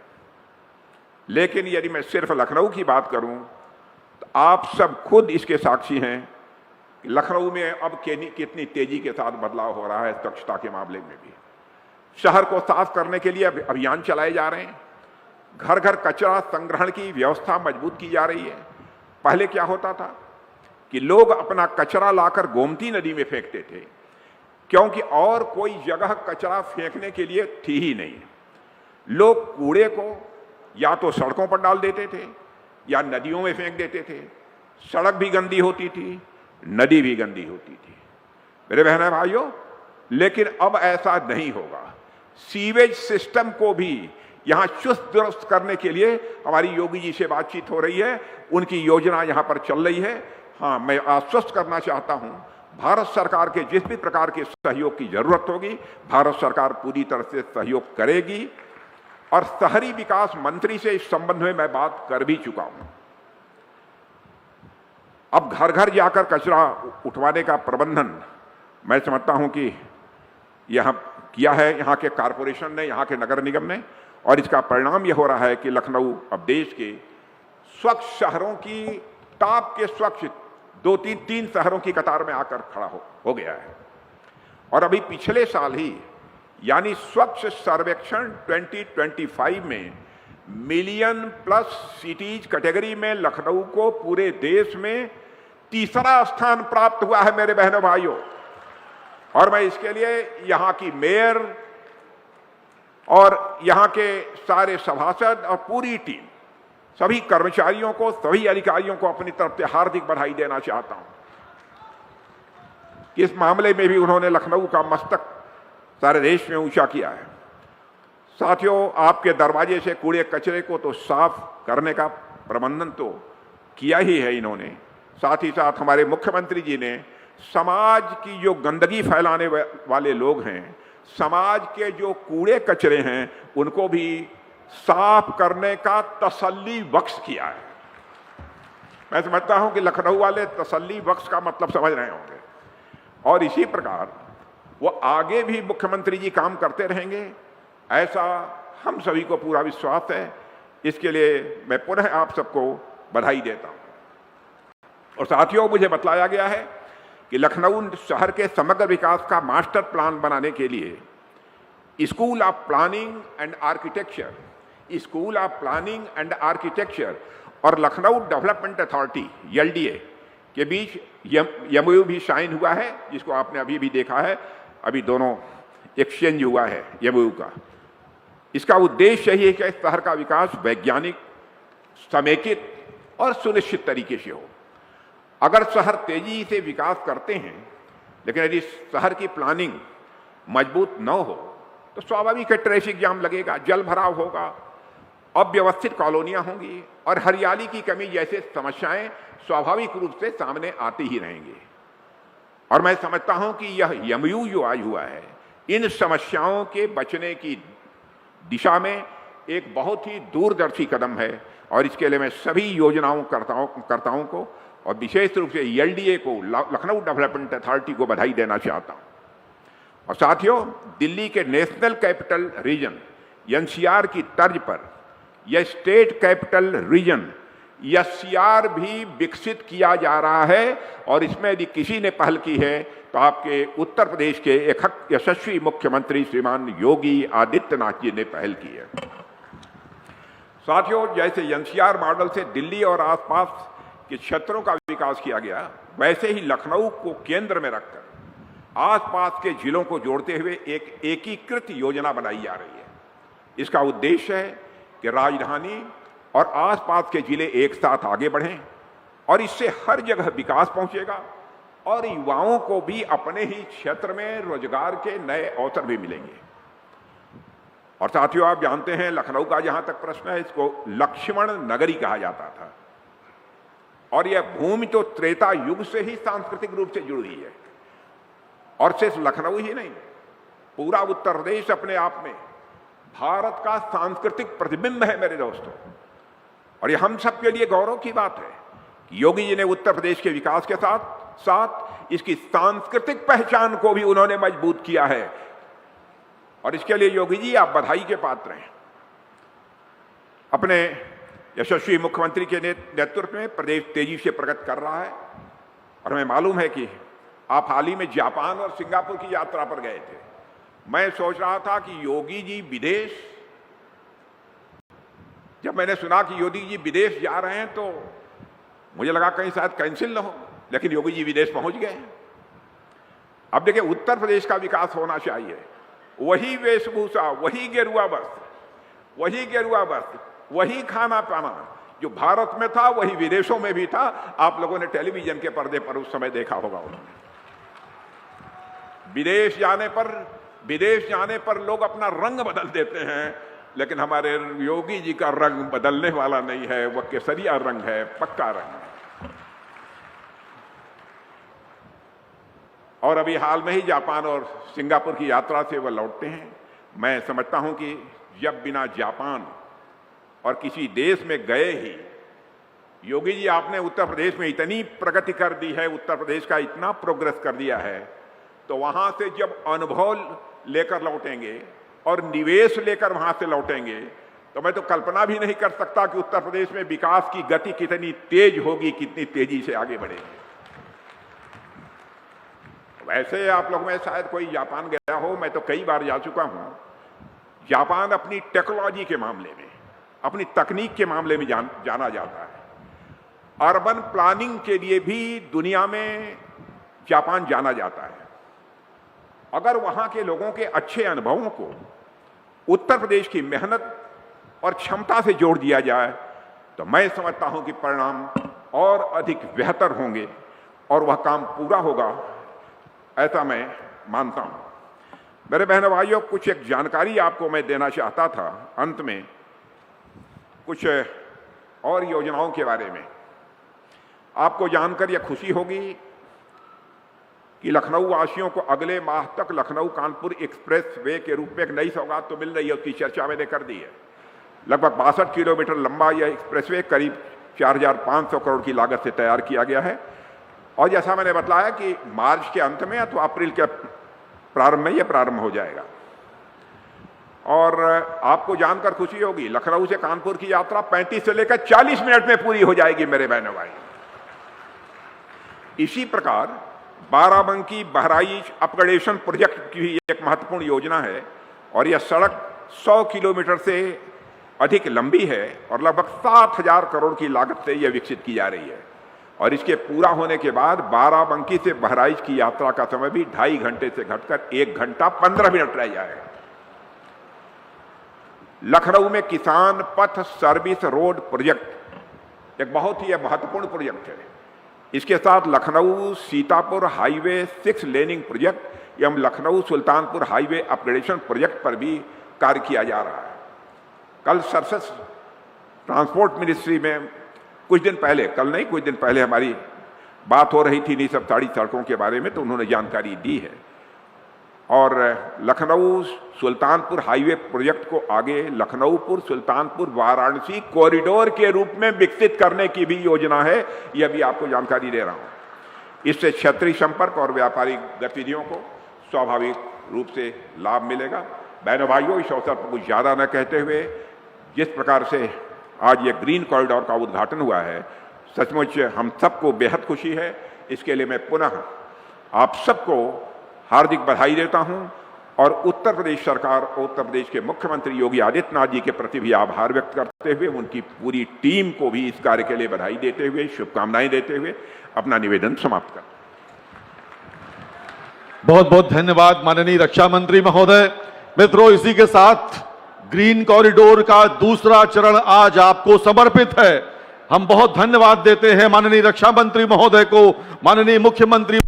S7: लेकिन यदि मैं सिर्फ लखनऊ की बात करूं तो आप सब खुद इसके साक्षी हैं कि लखनऊ में अब कितनी तेजी के साथ बदलाव हो रहा है स्वच्छता के मामले में भी। शहर को साफ करने के लिए अभियान चलाए जा रहे हैं, घर घर कचरा संग्रहण की व्यवस्था मजबूत की जा रही है। पहले क्या होता था कि लोग अपना कचरा लाकर गोमती नदी में फेंकते थे, क्योंकि और कोई जगह कचरा फेंकने के लिए थी ही नहीं। लोग कूड़े को या तो सड़कों पर डाल देते थे या नदियों में फेंक देते थे। सड़क भी गंदी होती थी, नदी भी गंदी होती थी। मेरे बहन भाइयों, लेकिन अब ऐसा नहीं होगा। सीवेज सिस्टम को भी यहां चुस्त दुरुस्त करने के लिए हमारी योगी जी से बातचीत हो रही है, उनकी योजना यहां पर चल रही है। हाँ, मैं आश्वस्त करना चाहता हूं, भारत सरकार के जिस भी प्रकार के सहयोग की जरूरत होगी, भारत सरकार पूरी तरह से सहयोग करेगी। और शहरी विकास मंत्री से इस संबंध में मैं बात कर भी चुका हूं। अब घर घर जाकर कचरा उठवाने का प्रबंधन मैं समझता हूं कि यहां किया है यहाँ के कारपोरेशन ने, यहाँ के नगर निगम ने, और इसका परिणाम यह हो रहा है कि लखनऊ अब देश के स्वच्छ शहरों की टॉप के स्वच्छ 2-3 शहरों की कतार में आकर खड़ा हो गया है। और अभी पिछले साल ही यानी स्वच्छ सर्वेक्षण 2025 में मिलियन प्लस सिटीज कैटेगरी में लखनऊ को पूरे देश में तीसरा स्थान प्राप्त हुआ है मेरे बहनों भाइयों। और मैं इसके लिए यहां की मेयर और यहां के सारे सभासद और पूरी टीम, सभी कर्मचारियों को, सभी अधिकारियों को अपनी तरफ से हार्दिक बधाई देना चाहता हूं कि इस मामले में भी उन्होंने लखनऊ का मस्तक सारे देश में ऊंचा किया है। साथियों, आपके दरवाजे से कूड़े कचरे को तो साफ करने का प्रबंधन तो किया ही है इन्होंने, साथ ही साथ हमारे मुख्यमंत्री जी ने समाज की जो गंदगी फैलाने वाले लोग हैं, समाज के जो कूड़े कचरे हैं, उनको भी साफ करने का तसल्ली बख्श किया है। मैं समझता हूं कि लखनऊ वाले तसल्ली बख्श का मतलब समझ रहे होंगे और इसी प्रकार वो आगे भी मुख्यमंत्री जी काम करते रहेंगे, ऐसा हम सभी को पूरा विश्वास है। इसके लिए मैं पुनः आप सबको बधाई देता हूं। और साथियों, मुझे बतलाया गया है कि लखनऊ शहर के समग्र विकास का मास्टर प्लान बनाने के लिए school of planning and architecture और लखनऊ डेवलपमेंट अथॉरिटी LDA के बीच MOU भी साइन हुआ है, जिसको आपने अभी भी देखा है। अभी दोनों एक्सचेंज हुआ है MOU का। इसका उद्देश्य यही है कि शहर का विकास वैज्ञानिक, समेकित और सुनिश्चित तरीके से हो। अगर शहर तेजी से विकास करते हैं, लेकिन यदि शहर की प्लानिंग मजबूत न हो तो स्वाभाविक है ट्रैफिक जाम लगेगा, जल भराव होगा, अव्यवस्थित कॉलोनियां होंगी और हरियाली की कमी जैसे समस्याएं स्वाभाविक रूप से सामने आती ही रहेंगी। और मैं समझता हूं कि यह MOU जो आज हुआ है, इन समस्याओं के बचने की दिशा में एक बहुत ही दूरदर्शी कदम है। और इसके लिए मैं सभी योजनाओं कर्ताओं को और विशेष रूप से LDA को, लखनऊ डेवलपमेंट अथॉरिटी को बधाई देना चाहता हूं। और साथियों, दिल्ली के नेशनल कैपिटल रीजन NCR की तर्ज पर यह स्टेट कैपिटल रीजन SCR भी विकसित किया जा रहा है। और इसमें यदि किसी ने पहल की है तो आपके उत्तर प्रदेश के एक यशस्वी मुख्यमंत्री श्रीमान योगी आदित्यनाथ जी ने पहल की है। साथियों, जैसे NCR मॉडल से दिल्ली और आसपास के क्षेत्रों का विकास किया गया, वैसे ही लखनऊ को केंद्र में रखकर आसपास के जिलों को जोड़ते हुए एक एकीकृत योजना बनाई जा रही है। इसका उद्देश्य है कि राजधानी और आसपास के जिले एक साथ आगे बढ़ें और इससे हर जगह विकास पहुंचेगा और युवाओं को भी अपने ही क्षेत्र में रोजगार के नए अवसर भी मिलेंगे। और साथियों, आप जानते हैं लखनऊ का जहां तक प्रश्न है, इसको लक्ष्मण नगरी कहा जाता था। और यह भूमि तो त्रेता युग से ही सांस्कृतिक रूप से जुड़ी हुई है। और सिर्फ लखनऊ ही नहीं, पूरा उत्तर प्रदेश अपने आप में भारत का सांस्कृतिक प्रतिबिंब है मेरे दोस्तों। और यह हम सबके लिए गौरव की बात है कि योगी जी ने उत्तर प्रदेश के विकास के साथ साथ इसकी सांस्कृतिक पहचान को भी उन्होंने मजबूत किया है। और इसके लिए योगी जी आप बधाई के पात्र हैं। अपने यशस्वी मुख्यमंत्री के नेतृत्व में प्रदेश तेजी से प्रगति कर रहा है। और हमें मालूम है कि आप हाल ही में जापान और सिंगापुर की यात्रा पर गए थे। मैं सोच रहा था कि योगी जी विदेश, जब मैंने सुना कि योगी जी विदेश जा रहे हैं तो मुझे लगा कहीं शायद कैंसिल ना हो, लेकिन योगी जी विदेश पहुंच गए। अब देखिए, उत्तर प्रदेश का विकास होना चाहिए। वही वेशभूषा, वही गेरुआ वस्त्र, वही खाना पाना जो भारत में था वही विदेशों में भी था। आप लोगों ने टेलीविजन के पर्दे पर उस समय देखा होगा। विदेश जाने पर लोग अपना रंग बदल देते हैं, लेकिन हमारे योगी जी का रंग बदलने वाला नहीं है। वह केसरिया रंग है, पक्का रंग है। और अभी हाल में ही जापान और सिंगापुर की यात्रा से वह लौटते हैं। मैं समझता हूं कि जब बिना जापान और किसी देश में गए ही योगी जी आपने उत्तर प्रदेश में इतनी प्रगति कर दी है, उत्तर प्रदेश का इतना प्रोग्रेस कर दिया है, तो वहां से जब अनुभव लेकर लौटेंगे और निवेश लेकर वहां से लौटेंगे तो मैं तो कल्पना भी नहीं कर सकता कि उत्तर प्रदेश में विकास की गति कितनी तेज होगी, कितनी तेजी से आगे बढ़ेगी। वैसे आप लोग में शायद कोई जापान गया हो, मैं तो कई बार जा चुका हूं। जापान अपनी टेक्नोलॉजी के मामले में, अपनी तकनीक के मामले में जाना जाता है। अर्बन प्लानिंग के लिए भी दुनिया में जापान जाना जाता है। अगर वहां के लोगों के अच्छे अनुभवों को उत्तर प्रदेश की मेहनत और क्षमता से जोड़ दिया जाए तो मैं समझता हूं कि परिणाम और अधिक बेहतर होंगे और वह काम पूरा होगा, ऐसा मैं मानता हूं। मेरे बहनों भाइयों, कुछ एक जानकारी आपको मैं देना चाहता था अंत में, कुछ और योजनाओं के बारे में। आपको जानकर यह खुशी होगी कि लखनऊ वासियों को अगले माह तक लखनऊ कानपुर एक्सप्रेस वे के रूप में एक नई सौगात तो मिल रही है, उसकी चर्चा मैंने कर दी है। लगभग 62 किलोमीटर लंबा यह एक्सप्रेस वे करीब 4,500 करोड़ की लागत से तैयार किया गया है और जैसा मैंने बतलाया कि मार्च के अंत में अथवा अप्रैल के प्रारंभ में यह प्रारंभ हो जाएगा। और आपको जानकर खुशी होगी, लखनऊ से कानपुर की यात्रा 35 से लेकर 40 मिनट में पूरी हो जाएगी मेरे बहनों भाई। इसी प्रकार बाराबंकी बहराइच अपग्रेडेशन प्रोजेक्ट की भी एक महत्वपूर्ण योजना है और यह सड़क 100 किलोमीटर से अधिक लंबी है और लगभग 7,000 करोड़ की लागत से यह विकसित की जा रही है। और इसके पूरा होने के बाद बाराबंकी से बहराइच की यात्रा का समय भी 2.5 घंटे से घटकर 1 घंटा 15 मिनट रह जाएगा। लखनऊ में किसान पथ सर्विस रोड प्रोजेक्ट एक बहुत ही महत्वपूर्ण प्रोजेक्ट है। इसके साथ Lucknow Sitapur highway 6 laning project एवं Lucknow Sultanpur highway upgradation project पर भी कार्य किया जा रहा है। कल सरफेस ट्रांसपोर्ट मिनिस्ट्री में कुछ दिन पहले हमारी बात हो रही थी इन्हीं सब सारी सड़कों के बारे में, तो उन्होंने जानकारी दी है। और लखनऊ सुल्तानपुर हाईवे प्रोजेक्ट को आगे लखनऊपुर सुल्तानपुर वाराणसी कॉरिडोर के रूप में विकसित करने की भी योजना है, यह भी आपको जानकारी दे रहा हूं। इससे क्षेत्रीय संपर्क और व्यापारिक गतिविधियों को स्वाभाविक रूप से लाभ मिलेगा। बहनों भाइयों, इस अवसर पर कुछ ज़्यादा न कहते हुए, जिस प्रकार से आज ये ग्रीन कॉरिडोर का उद्घाटन हुआ है, सचमुच हम सबको बेहद खुशी है। इसके लिए मैं पुनः आप सबको हार्दिक बधाई देता हूं और उत्तर प्रदेश सरकार और उत्तर प्रदेश के मुख्यमंत्री योगी आदित्यनाथ जी के प्रति भी आभार व्यक्त करते हुए, उनकी पूरी टीम को भी इस कार्य के लिए बधाई देते हुए, शुभकामनाएं देते हुए अपना निवेदन समाप्त करता हूं।
S2: बहुत बहुत धन्यवाद माननीय रक्षा मंत्री महोदय। मित्रों, इसी के साथ ग्रीन कॉरिडोर का दूसरा चरण आज आपको समर्पित है। हम बहुत धन्यवाद देते हैं माननीय रक्षा मंत्री महोदय को, माननीय मुख्यमंत्री